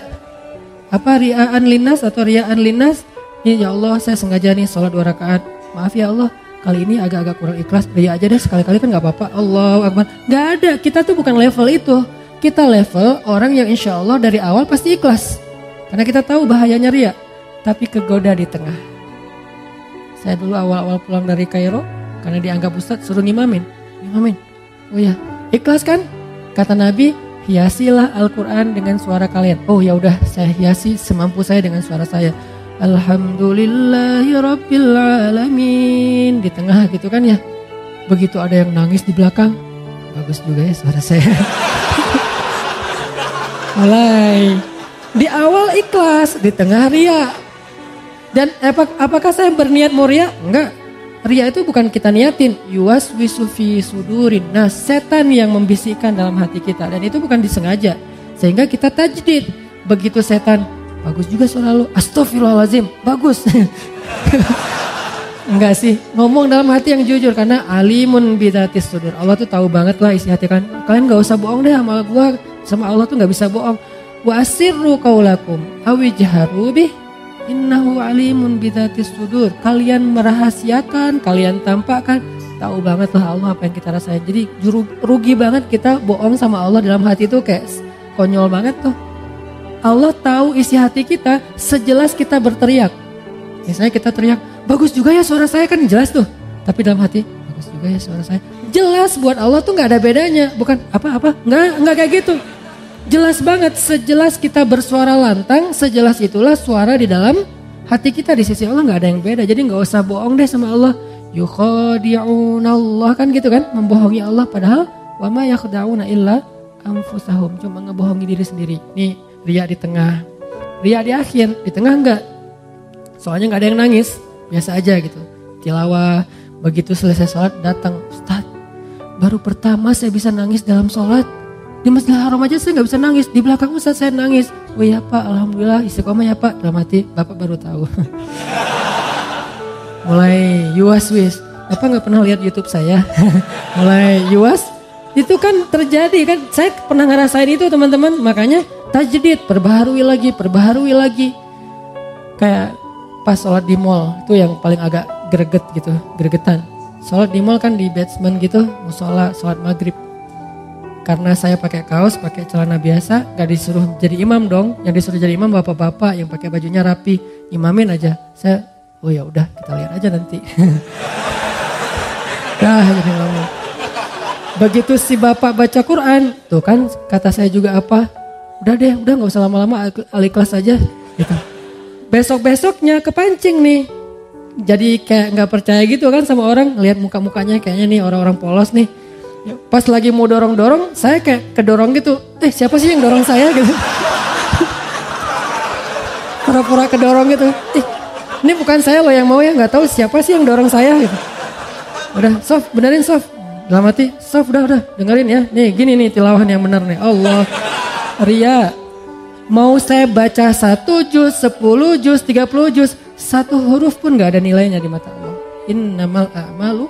Apa riyaan linnas atau riyaan linnas? Ya Allah, saya sengaja nih sholat 2 rakaat. Maaf ya Allah, kali ini agak-agak kurang ikhlas. Riya aja deh sekali-kali kan enggak apa-apa. Allahu akbar. Enggak ada. Kita tuh bukan level itu. Kita level orang yang insya Allah dari awal pasti ikhlas. Karena kita tahu bahayanya riya. Tapi kegoda di tengah. Saya dulu awal-awal pulang dari Kairo. Karena dianggap ustadz suruh ngimamin. Oh ya, ikhlas kan? Kata Nabi, hiasilah Al-Quran dengan suara kalian. Oh ya udah, saya hiasi semampu saya dengan suara saya. Alhamdulillahirabbil alamin. Di tengah gitu kan ya. Begitu ada yang nangis di belakang. Bagus juga ya suara saya. Mulai di awal ikhlas, di tengah riya. Dan apakah saya berniat mau riya? Enggak. Riya itu bukan kita niatin. Yuwaswisu fi sudurin. Nah, setan yang membisikkan dalam hati kita. Dan itu bukan disengaja. Sehingga kita tajdid. Begitu setan, bagus juga suara lu. Astaghfirullahaladzim, bagus. Enggak sih, ngomong dalam hati yang jujur. Karena alimun bidatis sudur. Allah tuh tahu banget lah isi hati kan. Kalian gak usah bohong deh sama gua. Sama Allah tuh gak bisa bohong. Wa asirru qaulakum awijharu bih innahu alimun bidatis sudur. Kalian merahasiakan, kalian tampakkan, tahu banget lah Allah apa yang kita rasain. Jadi rugi banget kita bohong sama Allah dalam hati itu kayak konyol banget tuh. Allah tahu isi hati kita sejelas kita berteriak. Misalnya kita teriak, bagus juga ya suara saya, kan jelas tuh. Tapi dalam hati, bagus juga ya suara saya. Jelas buat Allah tuh gak ada bedanya. Bukan apa-apa, enggak kayak gitu. Jelas banget, sejelas kita bersuara lantang, sejelas itulah suara di dalam hati kita. Di sisi Allah gak ada yang beda. Jadi gak usah bohong deh sama Allah. Yukhadi'unallah, kan gitu kan, membohongi Allah. Padahal wa ma yakhda'una illa anfusahum, cuma ngebohongi diri sendiri. Nih riya di tengah, riya di akhir. Di tengah enggak, soalnya gak ada yang nangis, biasa aja gitu. Tilawah, begitu selesai sholat datang, Ustaz, baru pertama saya bisa nangis dalam sholat. Di Masjidil Haram aja saya gak bisa nangis. Di belakang Ustaz saya nangis. Oh iya Pak, Alhamdulillah istiqomah ya Pak. Dalam hati, Bapak baru tahu. Mulai yuwas-wis. Bapak gak pernah lihat YouTube saya. Mulai yuwas. Itu kan terjadi kan. Saya pernah ngerasain itu teman-teman. Makanya tajdid, perbaharui lagi. Kayak pas sholat di mall. Itu yang paling agak gregetan. Sholat di mall kan di basement gitu. Musola, sholat maghrib. Karena saya pakai kaos, pakai celana biasa, gak disuruh jadi imam dong. Yang disuruh jadi imam bapak-bapak yang pakai bajunya rapi, imamin aja. Saya, oh ya udah kita lihat aja nanti. Jadi ngomong. Begitu si bapak baca Quran, tuh kan kata saya juga apa? Udah nggak usah lama-lama, al-ikhlas aja. Gitu. Besok-besoknya kepancing nih. Jadi kayak nggak percaya gitu kan sama orang, lihat muka-mukanya kayaknya nih orang-orang polos nih. Pas lagi mau dorong-dorong, saya kayak kedorong gitu. Siapa sih yang dorong saya gitu? Pura-pura kedorong gitu. Ini bukan saya loh yang mau ya, nggak tahu siapa sih yang dorong saya gitu. Udah, Sof, benerin Sof. Dalam hati, Sof udah, dengerin ya. Nih gini nih tilawahan yang bener nih. Allah, riya. Mau saya baca 1 juz, 10 juz, 30 juz, 1 huruf pun gak ada nilainya di mata Allah. Innamal a'malu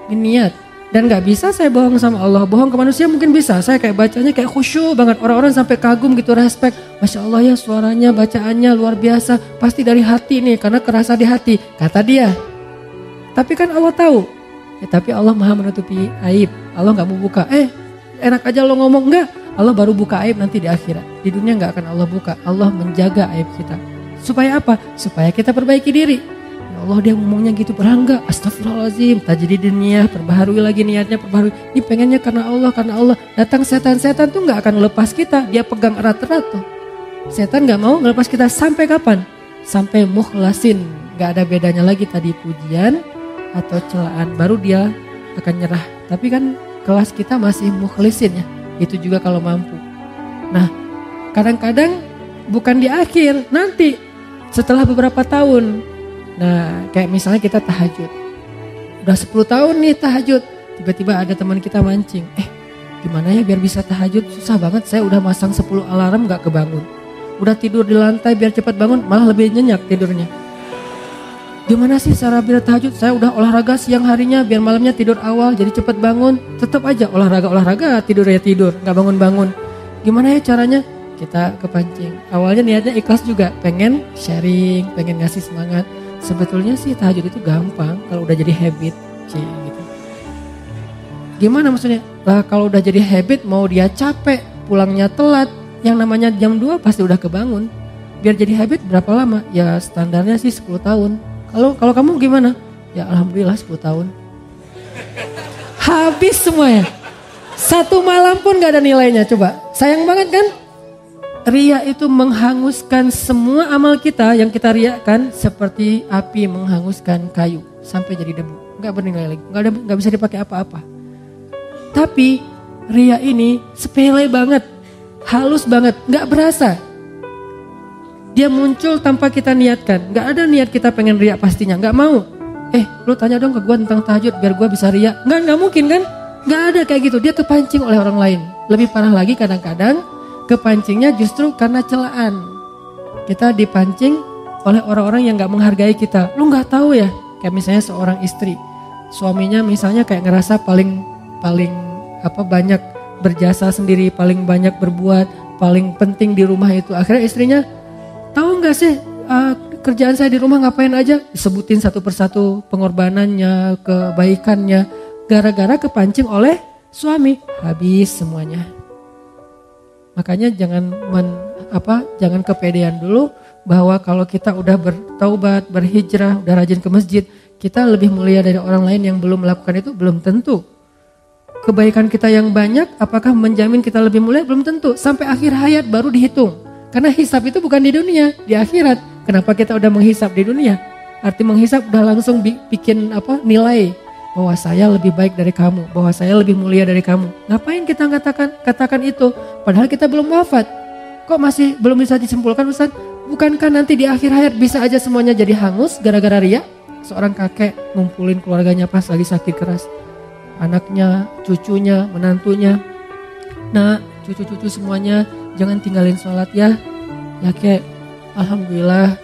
binniyat. Dan gak bisa saya bohong sama Allah. Bohong ke manusia mungkin bisa. Saya kayak bacanya kayak khusyuk banget. Orang-orang sampai kagum gitu, respect. Masya Allah ya suaranya, bacaannya luar biasa. Pasti dari hati nih, karena kerasa di hati. Kata dia. Tapi kan Allah tahu. Ya, tapi Allah maha menutupi aib. Allah gak mau buka. Enak aja lo ngomong. Enggak. Allah baru buka aib nanti di akhirat. Di dunia gak akan Allah buka. Allah menjaga aib kita. Supaya apa? Supaya kita perbaiki diri. Allah dia ngomongnya gitu, berangga, astagfirullahaladzim, tajdidin niyah, perbaharui lagi niatnya, perbaharui. Ini pengennya karena Allah. Datang setan-setan tuh gak akan lepas kita, dia pegang erat-erat tuh. Setan gak mau ngelepas kita sampai kapan? Sampai mukhlasin, gak ada bedanya lagi tadi pujian atau celaan, baru dia akan nyerah. Tapi kan kelas kita masih mukhlisin ya, itu juga kalau mampu. Nah, kadang-kadang bukan di akhir, nanti setelah beberapa tahun. Nah kayak misalnya kita tahajud, udah 10 tahun nih tahajud, tiba-tiba ada teman kita mancing, gimana ya biar bisa tahajud, susah banget, saya udah masang 10 alarm gak kebangun. Udah tidur di lantai biar cepat bangun, malah lebih nyenyak tidurnya. Gimana sih cara biar tahajud, saya udah olahraga siang harinya biar malamnya tidur awal jadi cepat bangun. Tetap aja olahraga, tidur ya tidur, gak bangun-bangun. Gimana ya caranya? Kita kepancing, awalnya niatnya ikhlas juga, pengen sharing, pengen ngasih semangat. Sebetulnya sih tahajud itu gampang kalau udah jadi habit gitu. Gimana maksudnya? Lah kalau udah jadi habit, mau dia capek, pulangnya telat, yang namanya jam 2 pasti udah kebangun. Biar jadi habit berapa lama? Ya standarnya sih 10 tahun. Kalau kamu gimana? Ya alhamdulillah 10 tahun. Habis semuanya. Satu malam pun gak ada nilainya, coba. Sayang banget kan? Ria itu menghanguskan semua amal kita yang kita riakan seperti api menghanguskan kayu sampai jadi debu. Gak bernilai lagi, gak bisa dipakai apa-apa. Tapi ria ini sepele banget, halus banget, gak berasa. Dia muncul tanpa kita niatkan, gak ada niat kita pengen ria pastinya, gak mau. Lu tanya dong ke gue tentang tahajud biar gue bisa ria. Gak mungkin kan, gak ada kayak gitu. Dia kepancing oleh orang lain. Lebih parah lagi kadang-kadang kepancingnya justru karena celaan. Kita dipancing oleh orang-orang yang gak menghargai kita. Lu gak tahu ya, kayak misalnya seorang istri, suaminya misalnya kayak ngerasa paling banyak berjasa sendiri, paling banyak berbuat, paling penting di rumah itu. Akhirnya istrinya, tahu gak sih kerjaan saya di rumah ngapain aja? Disebutin satu persatu pengorbanannya, kebaikannya. Gara-gara kepancing oleh suami, habis semuanya. Makanya jangan kepedean dulu bahwa kalau kita udah bertaubat, berhijrah, udah rajin ke masjid, kita lebih mulia dari orang lain yang belum melakukan itu, belum tentu. Kebaikan kita yang banyak, apakah menjamin kita lebih mulia? Belum tentu. Sampai akhir hayat baru dihitung. Karena hisab itu bukan di dunia, di akhirat. Kenapa kita udah menghisab di dunia? Arti menghisab udah langsung bikin nilai. Bahwa saya lebih baik dari kamu, bahwa saya lebih mulia dari kamu. Ngapain kita katakan itu? Padahal kita belum wafat. Kok masih belum bisa disimpulkan Ustaz? Bukankah nanti di akhir hayat bisa aja semuanya jadi hangus gara-gara ria? Seorang kakek ngumpulin keluarganya pas lagi sakit keras. Anaknya, cucunya, menantunya. Nah, cucu-cucu semuanya jangan tinggalin sholat ya. Ya kek, alhamdulillah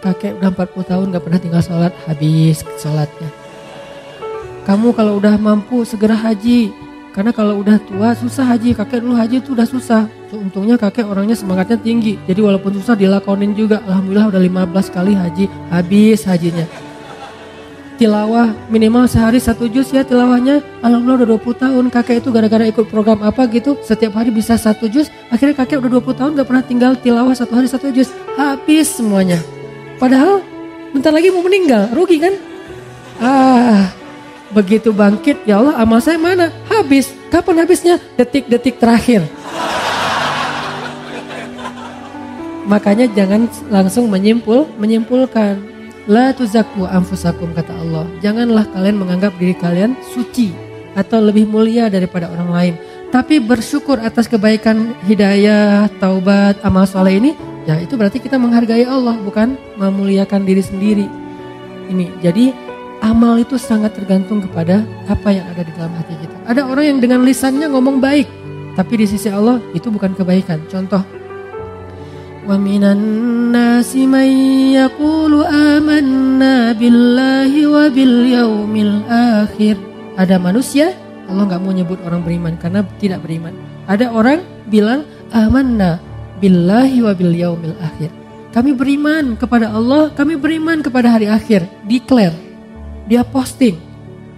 kakek udah 40 tahun gak pernah tinggal sholat, habis sholatnya. Kamu kalau udah mampu segera haji. Karena kalau udah tua susah haji. Kakek dulu haji itu udah susah. Untungnya kakek orangnya semangatnya tinggi. Jadi walaupun susah dilakonin juga. Alhamdulillah udah 15 kali haji. Habis hajinya. Tilawah minimal sehari 1 juz ya tilawahnya. Alhamdulillah udah 20 tahun. Kakek itu gara-gara ikut program apa gitu. Setiap hari bisa 1 juz. Akhirnya kakek udah 20 tahun gak pernah tinggal tilawah 1 hari 1 juz. Habis semuanya. Padahal bentar lagi mau meninggal. Rugi kan? Begitu bangkit, ya Allah amal saya mana? Habis. Kapan habisnya? Detik-detik terakhir. Makanya jangan langsung menyimpulkan. La tuzakku anfusakum kata Allah. Janganlah kalian menganggap diri kalian suci atau lebih mulia daripada orang lain. Tapi bersyukur atas kebaikan, hidayah, taubat, amal soleh ini. Ya itu berarti kita menghargai Allah, bukan memuliakan diri sendiri. Ini jadi amal itu sangat tergantung kepada apa yang ada di dalam hati kita. Ada orang yang dengan lisannya ngomong baik, tapi di sisi Allah itu bukan kebaikan. Contoh, wa minan nasi may yaqulu amanna billahi wa bil yaumil akhir. Ada manusia Allah nggak mau nyebut orang beriman karena tidak beriman. Ada orang bilang amanna billahi wa bil yaumil akhir. Kami beriman kepada Allah, kami beriman kepada hari akhir. Declare. Dia posting.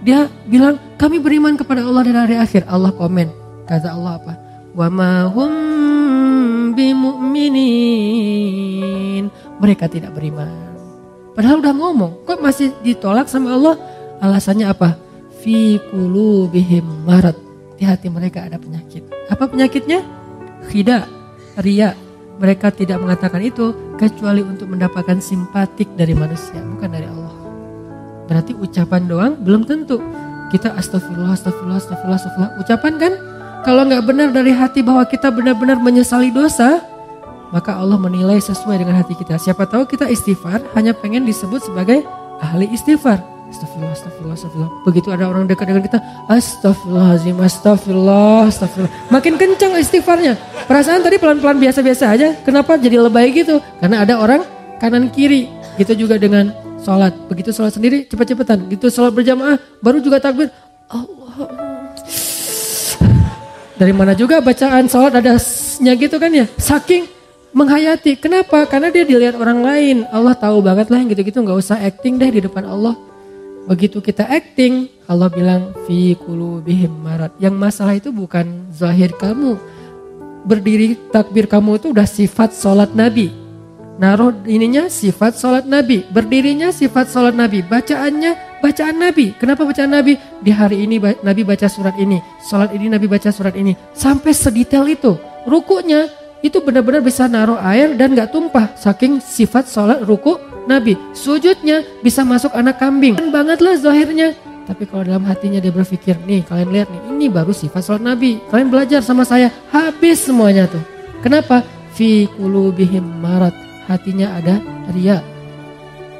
Dia bilang kami beriman kepada Allah dan hari akhir. Allah komen. Kata Allah apa? Wa ma hum bimu'minin. Mereka tidak beriman. Padahal udah ngomong, kok masih ditolak sama Allah? Alasannya apa? Fi qulubihim marad. Di hati mereka ada penyakit. Apa penyakitnya? Khida, riya. Mereka tidak mengatakan itu kecuali untuk mendapatkan simpatik dari manusia, bukan dari Allah. Berarti ucapan doang belum tentu. Kita astagfirullah, astagfirullah, astagfirullah, astagfirullah. Ucapan kan? Kalau nggak benar dari hati bahwa kita benar-benar menyesali dosa, maka Allah menilai sesuai dengan hati kita. Siapa tahu kita istighfar hanya pengen disebut sebagai ahli istighfar. Astagfirullah, astagfirullah, astagfirullah. Begitu ada orang dekat dengan kita, astagfirullahaladzim, astagfirullah, astagfirullah. Makin kencang istighfarnya. Perasaan tadi pelan-pelan biasa-biasa aja. Kenapa jadi lebay gitu? Karena ada orang kanan kiri. Gitu juga dengan sholat. Begitu sholat sendiri cepet-cepetan. Gitu sholat berjamaah baru juga takbir. Allah. Dari mana juga bacaan sholat adanya gitu kan ya. Saking menghayati. Kenapa? Karena dia dilihat orang lain. Allah tahu banget lah yang gitu-gitu. Gak usah acting deh di depan Allah. Begitu kita acting, Allah bilang fi qulubihim marad. Yang masalah itu bukan zahir kamu. Berdiri takbir kamu itu udah sifat sholat Nabi. Naruh ininya sifat sholat Nabi. Berdirinya sifat sholat Nabi. Bacaannya bacaan Nabi. Kenapa bacaan Nabi? Di hari ini Nabi baca surat ini. Sholat ini Nabi baca surat ini. Sampai sedetail itu. Rukunya itu benar-benar bisa naruh air dan gak tumpah. Saking sifat sholat ruku Nabi. Sujudnya bisa masuk anak kambing. Kan bangetlah zahirnya. Tapi kalau dalam hatinya dia berpikir, nih kalian lihat nih, ini baru sifat sholat Nabi. Kalian belajar sama saya, habis semuanya tuh. Kenapa? Fi qulubihim marad. Hatinya ada riya.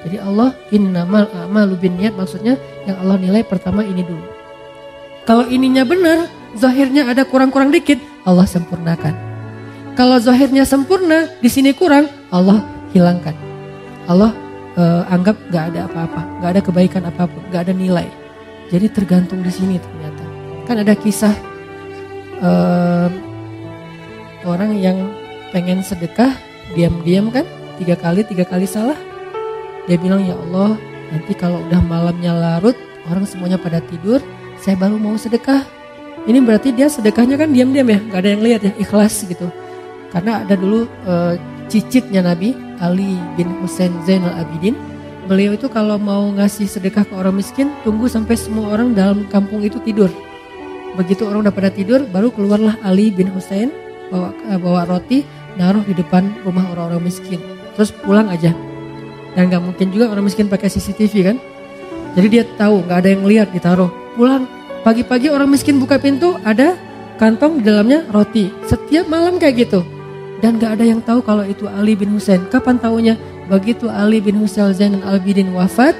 Jadi Allah innamal a'malu binniyat, maksudnya yang Allah nilai pertama ini dulu. Kalau ininya benar, zahirnya ada kurang-kurang dikit, Allah sempurnakan. Kalau zahirnya sempurna, di sini kurang, Allah hilangkan. Allah anggap gak ada apa-apa, gak ada kebaikan apapun, gak ada nilai. Jadi tergantung di sini ternyata. Kan ada kisah orang yang pengen sedekah, diam-diam kan, tiga kali salah. Dia bilang, ya Allah, nanti kalau udah malamnya larut, orang semuanya pada tidur, saya baru mau sedekah. Ini berarti dia sedekahnya kan diam-diam ya, gak ada yang lihat ya, ikhlas gitu. Karena ada dulu cicitnya Nabi, Ali bin Husain Zainal Abidin. Beliau itu kalau mau ngasih sedekah ke orang miskin, tunggu sampai semua orang dalam kampung itu tidur. Begitu orang udah pada tidur, baru keluarlah Ali bin Husain bawa roti, naruh di depan rumah orang-orang miskin. Terus pulang aja. Dan gak mungkin juga orang miskin pakai CCTV kan. Jadi dia tahu gak ada yang lihat, ditaruh. Pulang, pagi-pagi orang miskin buka pintu, ada kantong di dalamnya roti. Setiap malam kayak gitu. Dan gak ada yang tahu kalau itu Ali bin Husain. Kapan taunya? Begitu Ali bin Husain Zainal Abidin wafat,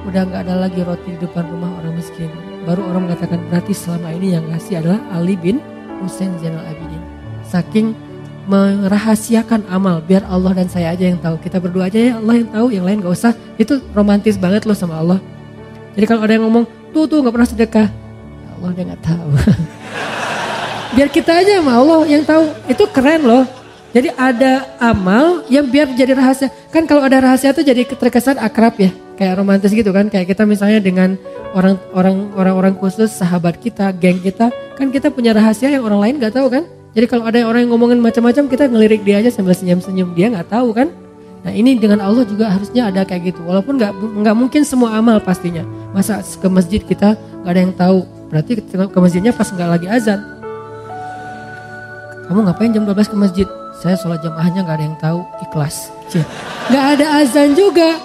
udah gak ada lagi roti di depan rumah orang miskin. Baru orang mengatakan berarti selama ini yang ngasih adalah Ali bin Husain Zainal Abidin. Saking merahasiakan amal, biar Allah dan saya aja yang tahu. Kita berdua aja ya, Allah yang tahu, yang lain gak usah. Itu romantis banget loh sama Allah. Jadi kalau ada yang ngomong, tuh gak pernah sedekah, ya Allah dia gak tahu. Biar kita aja sama Allah yang tahu. Itu keren loh. Jadi ada amal yang biar jadi rahasia. Kan kalau ada rahasia tuh jadi terkesan akrab ya. Kayak romantis gitu kan. Kayak kita misalnya dengan orang-orang khusus, sahabat kita, geng kita. Kan kita punya rahasia yang orang lain gak tahu kan. Jadi kalau ada orang yang ngomongin macam-macam, kita ngelirik dia aja sambil senyum-senyum. Dia gak tahu kan. Nah ini dengan Allah juga harusnya ada kayak gitu. Walaupun gak mungkin semua amal pastinya. Masa ke masjid kita gak ada yang tahu. Berarti ke masjidnya pas gak lagi azan. Kamu ngapain jam 12 ke masjid? Saya sholat jamaahnya gak ada yang tahu, ikhlas. Gak ada azan juga.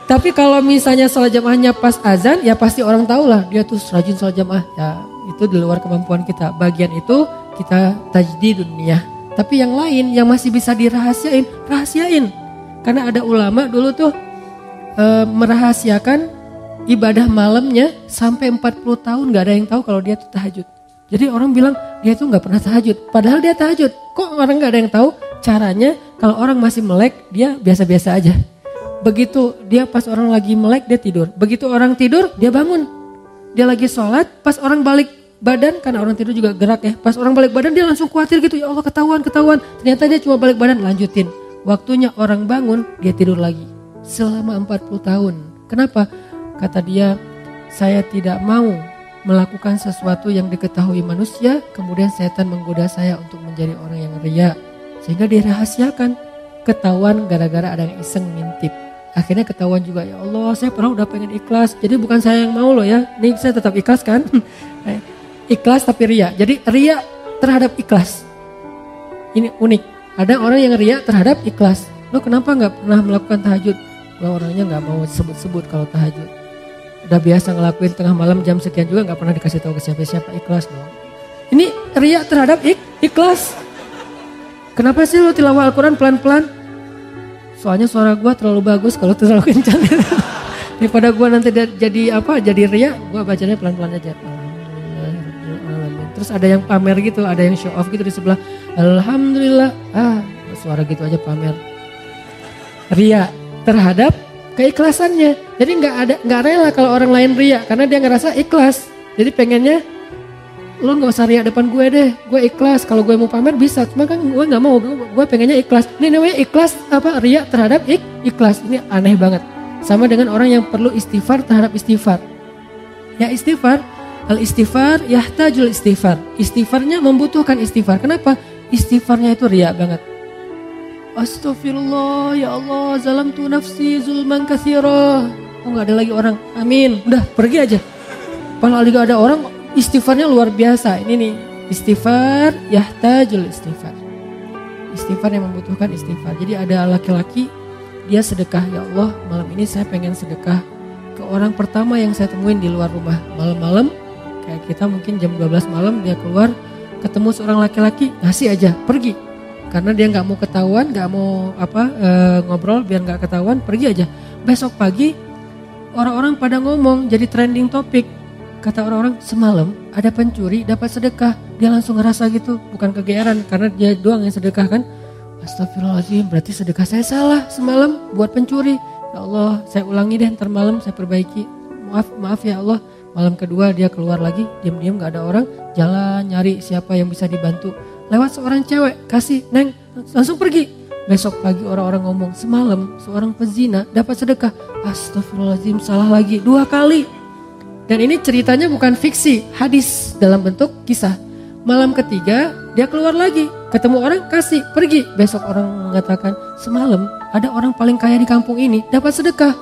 Tapi kalau misalnya sholat jamaahnya pas azan, ya pasti orang tahu lah. Dia tuh rajin sholat jamaah. Ya itu di luar kemampuan kita. Bagian itu kita tajdidun niyah. Tapi yang lain yang masih bisa dirahasiain, rahasiain. Karena ada ulama dulu tuh merahasiakan ibadah malamnya sampai 40 tahun gak ada yang tahu kalau dia tuh tahajud. Jadi orang bilang dia tuh gak pernah tahajud. Padahal dia tahajud. Kok orang gak ada yang tahu? Caranya kalau orang masih melek dia biasa-biasa aja. Begitu dia pas orang lagi melek dia tidur. Begitu orang tidur dia bangun. Dia lagi sholat pas orang balik badan, karena orang tidur juga gerak ya. Pas orang balik badan dia langsung khawatir gitu, ya Allah ketahuan. Ternyata dia cuma balik badan, lanjutin. Waktunya orang bangun, dia tidur lagi. Selama 40 tahun. Kenapa? Kata dia, saya tidak mau melakukan sesuatu yang diketahui manusia, kemudian setan menggoda saya untuk menjadi orang yang riya. Sehingga dirahasiakan. Ketahuan gara-gara ada yang iseng ngintip. Akhirnya ketahuan juga, ya Allah saya pernah udah pengen ikhlas. Jadi bukan saya yang mau loh ya. Ini saya tetap ikhlas kan. Ikhlas tapi riya. Jadi riya terhadap ikhlas. Ini unik. Ada orang yang riya terhadap ikhlas. Lo kenapa gak pernah melakukan tahajud? Gue orangnya gak mau sebut-sebut kalau tahajud. Udah biasa ngelakuin tengah malam jam sekian juga gak pernah dikasih tahu ke siapa-siapa. Ikhlas dong. Ini riya terhadap ikhlas. Kenapa sih lo tilawah Al-Quran pelan-pelan? Soalnya suara gue terlalu bagus kalau terlalu kencang. Daripada gue nanti jadi riya, gue bacanya pelan-pelan aja. Terus ada yang pamer gitu, ada yang show off gitu di sebelah. Alhamdulillah, suara gitu aja pamer. Riya terhadap keikhlasannya. Jadi nggak rela kalau orang lain riya karena dia ngerasa ikhlas. Jadi pengennya lu nggak usah riya depan gue deh, gue ikhlas. Kalau gue mau pamer bisa, cuma kan gue nggak mau, gue pengennya ikhlas. Ini namanya ikhlas riya terhadap ikhlas. Ini aneh banget. Sama dengan orang yang perlu istighfar terhadap istighfar. Ya istighfar, al-istighfar yahtajul istighfar. Istighfarnya membutuhkan istighfar. Kenapa? Istighfarnya itu riya banget. Astagfirullah, ya Allah, zalamtu nafsi zulman katsira. Oh nggak ada lagi orang, amin. Udah pergi aja. Padahal juga ada orang istighfarnya luar biasa. Ini nih, istighfar yahtajul istighfar. Istighfar yang membutuhkan istighfar. Jadi ada laki-laki, dia sedekah, ya Allah malam ini saya pengen sedekah ke orang pertama yang saya temuin di luar rumah. Malam-malam, kayak kita mungkin jam 12 malam dia keluar, ketemu seorang laki-laki, ngasih aja, pergi. Karena dia gak mau ketahuan, gak mau ngobrol biar gak ketahuan, pergi aja. Besok pagi, orang-orang pada ngomong, jadi trending topik. Kata orang-orang, semalam ada pencuri dapat sedekah. Dia langsung ngerasa gitu, bukan kegeeran karena dia doang yang sedekah kan. Astagfirullahaladzim, berarti sedekah saya salah semalam buat pencuri. Ya Allah, saya ulangi deh, ntar malam saya perbaiki. Maaf ya Allah. Malam kedua dia keluar lagi, diam-diam gak ada orang, jalan nyari siapa yang bisa dibantu. Lewat seorang cewek, kasih, neng, langsung pergi. Besok pagi orang-orang ngomong, semalam seorang pezina dapat sedekah. Astagfirullahaladzim, salah lagi 2 kali. Dan ini ceritanya bukan fiksi, hadis dalam bentuk kisah. Malam ketiga dia keluar lagi, ketemu orang, kasih, pergi. Besok orang mengatakan, semalam ada orang paling kaya di kampung ini dapat sedekah.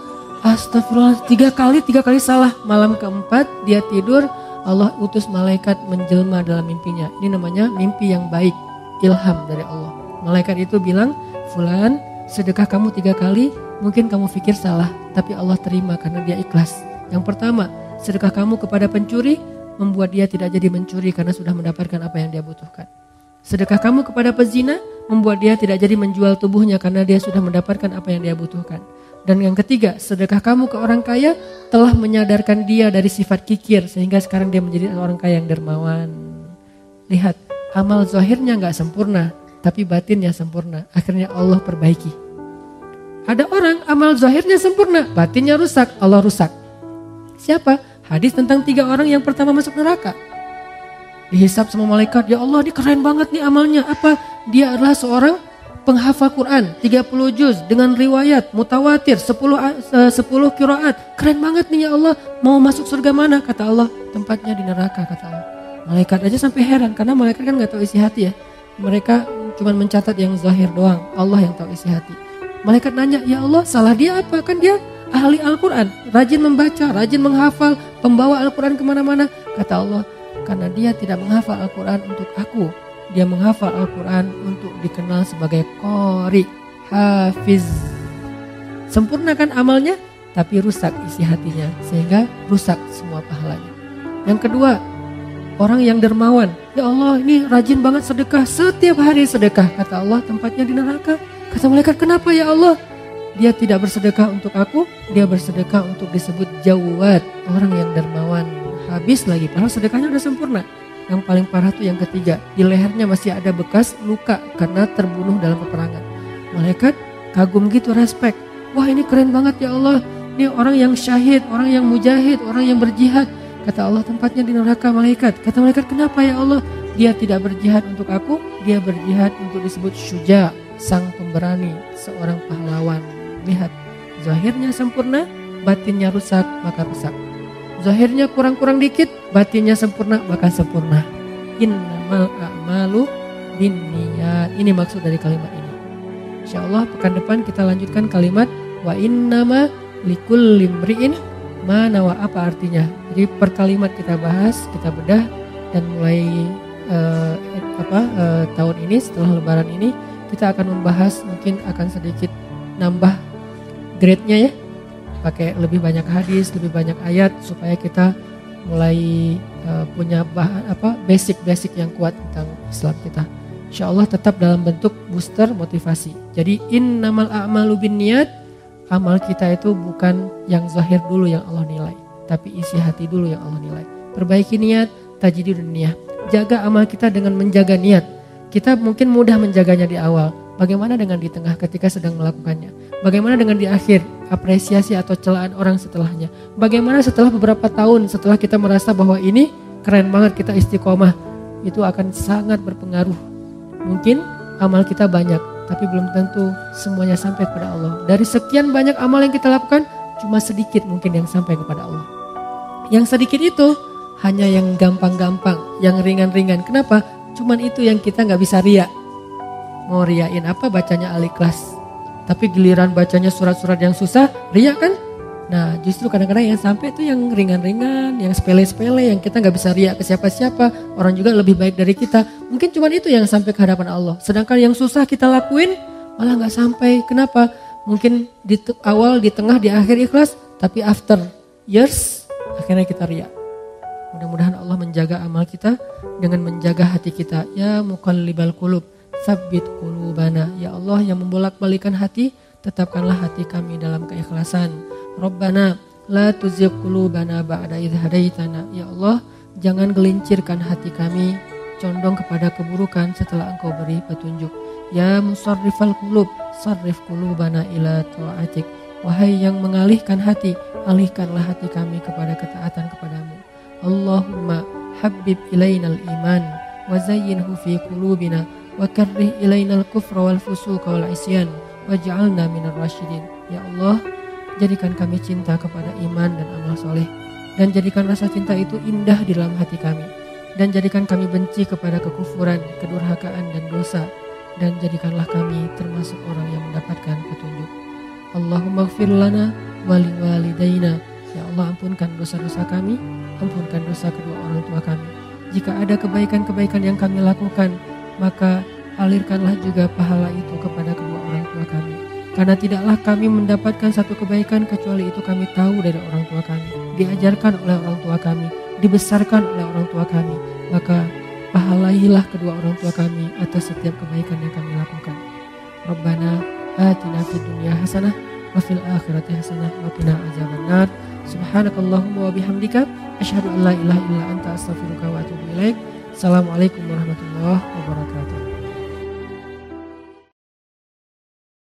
Astagfirullah, 3 kali salah. Malam keempat dia tidur, Allah utus malaikat menjelma dalam mimpinya. Ini namanya mimpi yang baik, ilham dari Allah. Malaikat itu bilang, fulan sedekah kamu 3 kali, mungkin kamu pikir salah, tapi Allah terima karena dia ikhlas. Yang pertama, sedekah kamu kepada pencuri membuat dia tidak jadi mencuri karena sudah mendapatkan apa yang dia butuhkan. Sedekah kamu kepada pezina membuat dia tidak jadi menjual tubuhnya karena dia sudah mendapatkan apa yang dia butuhkan. Dan yang ketiga, sedekah kamu ke orang kaya telah menyadarkan dia dari sifat kikir sehingga sekarang dia menjadi orang kaya yang dermawan. Lihat, amal zahirnya gak sempurna tapi batinnya sempurna. Akhirnya Allah perbaiki. Ada orang amal zahirnya sempurna, batinnya rusak, Allah rusak. Siapa? Hadis tentang 3 orang yang pertama masuk neraka. Dihisap sama malaikat, ya Allah ini keren banget nih amalnya. Apa? Dia adalah seorang penghafal Quran 30 juz dengan riwayat mutawatir 10 qiraat. Keren banget nih ya Allah. Mau masuk surga mana? Kata Allah, tempatnya di neraka, kata Allah. Malaikat aja sampai heran karena malaikat kan gak tahu isi hati ya. Mereka cuma mencatat yang zahir doang. Allah yang tahu isi hati. Malaikat nanya, ya Allah salah dia apa? Kan dia ahli Al-Quran, rajin membaca, rajin menghafal, pembawa Al-Quran kemana-mana. Kata Allah, karena dia tidak menghafal Al-Quran untuk aku. Dia menghafal Al-Quran untuk dikenal sebagai qori, hafiz. Sempurnakan amalnya, tapi rusak isi hatinya. Sehingga rusak semua pahalanya. Yang kedua, orang yang dermawan. Ya Allah ini rajin banget sedekah, setiap hari sedekah. Kata Allah, tempatnya di neraka. Kata malaikat, kenapa ya Allah? Dia tidak bersedekah untuk aku, dia bersedekah untuk disebut jawad, orang yang dermawan. Habis lagi, padahal sedekahnya udah sempurna. Yang paling parah tuh yang ketiga, di lehernya masih ada bekas luka karena terbunuh dalam peperangan. Malaikat kagum gitu, respect. Wah ini keren banget ya Allah, ini orang yang syahid, orang yang mujahid, orang yang berjihad. Kata Allah tempatnya di neraka malaikat. Kata malaikat, kenapa ya Allah? Dia tidak berjihad untuk aku, dia berjihad untuk disebut syuja, sang pemberani, seorang pahlawan. Lihat, zahirnya sempurna, batinnya rusak, maka rusak. Zahirnya kurang-kurang dikit, batinnya sempurna, maka sempurna. Innamal a'malu binniyat. Ini maksud dari kalimat ini. Insyaallah pekan depan kita lanjutkan kalimat wa innama likulli imri'in ma nawa. Apa artinya? Jadi per kalimat kita bahas, kita bedah, dan mulai tahun ini setelah lebaran ini kita akan membahas, mungkin akan sedikit nambah grade-nya ya. Pakai lebih banyak hadis, lebih banyak ayat supaya kita mulai punya basic yang kuat tentang Islam kita. Insyaallah tetap dalam bentuk booster motivasi. Jadi innamal a'malu binniyat, amal kita itu bukan yang zahir dulu yang Allah nilai, tapi isi hati dulu yang Allah nilai. Perbaiki niat, tajdidun niyah. Jaga amal kita dengan menjaga niat. Kita mungkin mudah menjaganya di awal. Bagaimana dengan di tengah ketika sedang melakukannya? Bagaimana dengan di akhir, apresiasi atau celaan orang setelahnya? Bagaimana setelah beberapa tahun, setelah kita merasa bahwa ini keren banget, kita istiqomah, itu akan sangat berpengaruh. Mungkin amal kita banyak, tapi belum tentu semuanya sampai kepada Allah. Dari sekian banyak amal yang kita lakukan, cuma sedikit mungkin yang sampai kepada Allah. Yang sedikit itu hanya yang gampang-gampang, yang ringan-ringan. Kenapa? Cuman itu yang kita gak bisa ria. Mau riain apa? Bacanya Al-Ikhlas. Tapi giliran bacanya surat-surat yang susah, ria kan? Nah justru kadang-kadang yang sampai itu yang ringan-ringan, yang sepele-sepele, yang kita gak bisa ria ke siapa-siapa. Orang juga lebih baik dari kita. Mungkin cuma itu yang sampai ke hadapan Allah. Sedangkan yang susah kita lakuin malah gak sampai. Kenapa? Mungkin di awal, di tengah, di akhir ikhlas, tapi after years akhirnya kita ria. Mudah-mudahan Allah menjaga amal kita dengan menjaga hati kita. Ya muqallibal qulub, tsabbit qulubana. Ya Allah yang membolak-balikan hati, tetapkanlah hati kami dalam keikhlasan. Rabbana la tuzigh qulubana ba'da idh hadaitana. Ya Allah, jangan gelincirkan hati kami condong kepada keburukan setelah Engkau beri petunjuk. Ya musarrifal qulub, sarrif qulubana ila ta'atik. Wahai yang mengalihkan hati, alihkanlah hati kami kepada ketaatan kepadamu. Allahumma habbib ilainal iman wa zayyinhu fi qulubina wa karrih ilainal kufra wal fusuqa wal isyan waj'alna minar rasyidin. Ya Allah, jadikan kami cinta kepada iman dan amal soleh, dan jadikan rasa cinta itu indah di dalam hati kami, dan jadikan kami benci kepada kekufuran, kedurhakaan dan dosa, dan jadikanlah kami termasuk orang yang mendapatkan petunjuk. Allahumma ighfir lana wa liwalidayna. Ya Allah, ampunkan dosa-dosa kami, ampunkan dosa kedua orang tua kami. Jika ada kebaikan-kebaikan yang kami lakukan, maka alirkanlah juga pahala itu kepada kedua orang tua kami. Karena tidaklah kami mendapatkan satu kebaikan kecuali itu kami tahu dari orang tua kami, diajarkan oleh orang tua kami, dibesarkan oleh orang tua kami. Maka pahalailah kedua orang tua kami atas setiap kebaikan yang kami lakukan. Rabbana atina fid dunya hasanah wa fil akhirati hasanah wa qina azabannar. Subhanakallahumma wa bihamdika asyhadu an la ilaha illa anta astaghfiruka wa atubu ilaik. Assalamualaikum warahmatullahi wabarakatuh.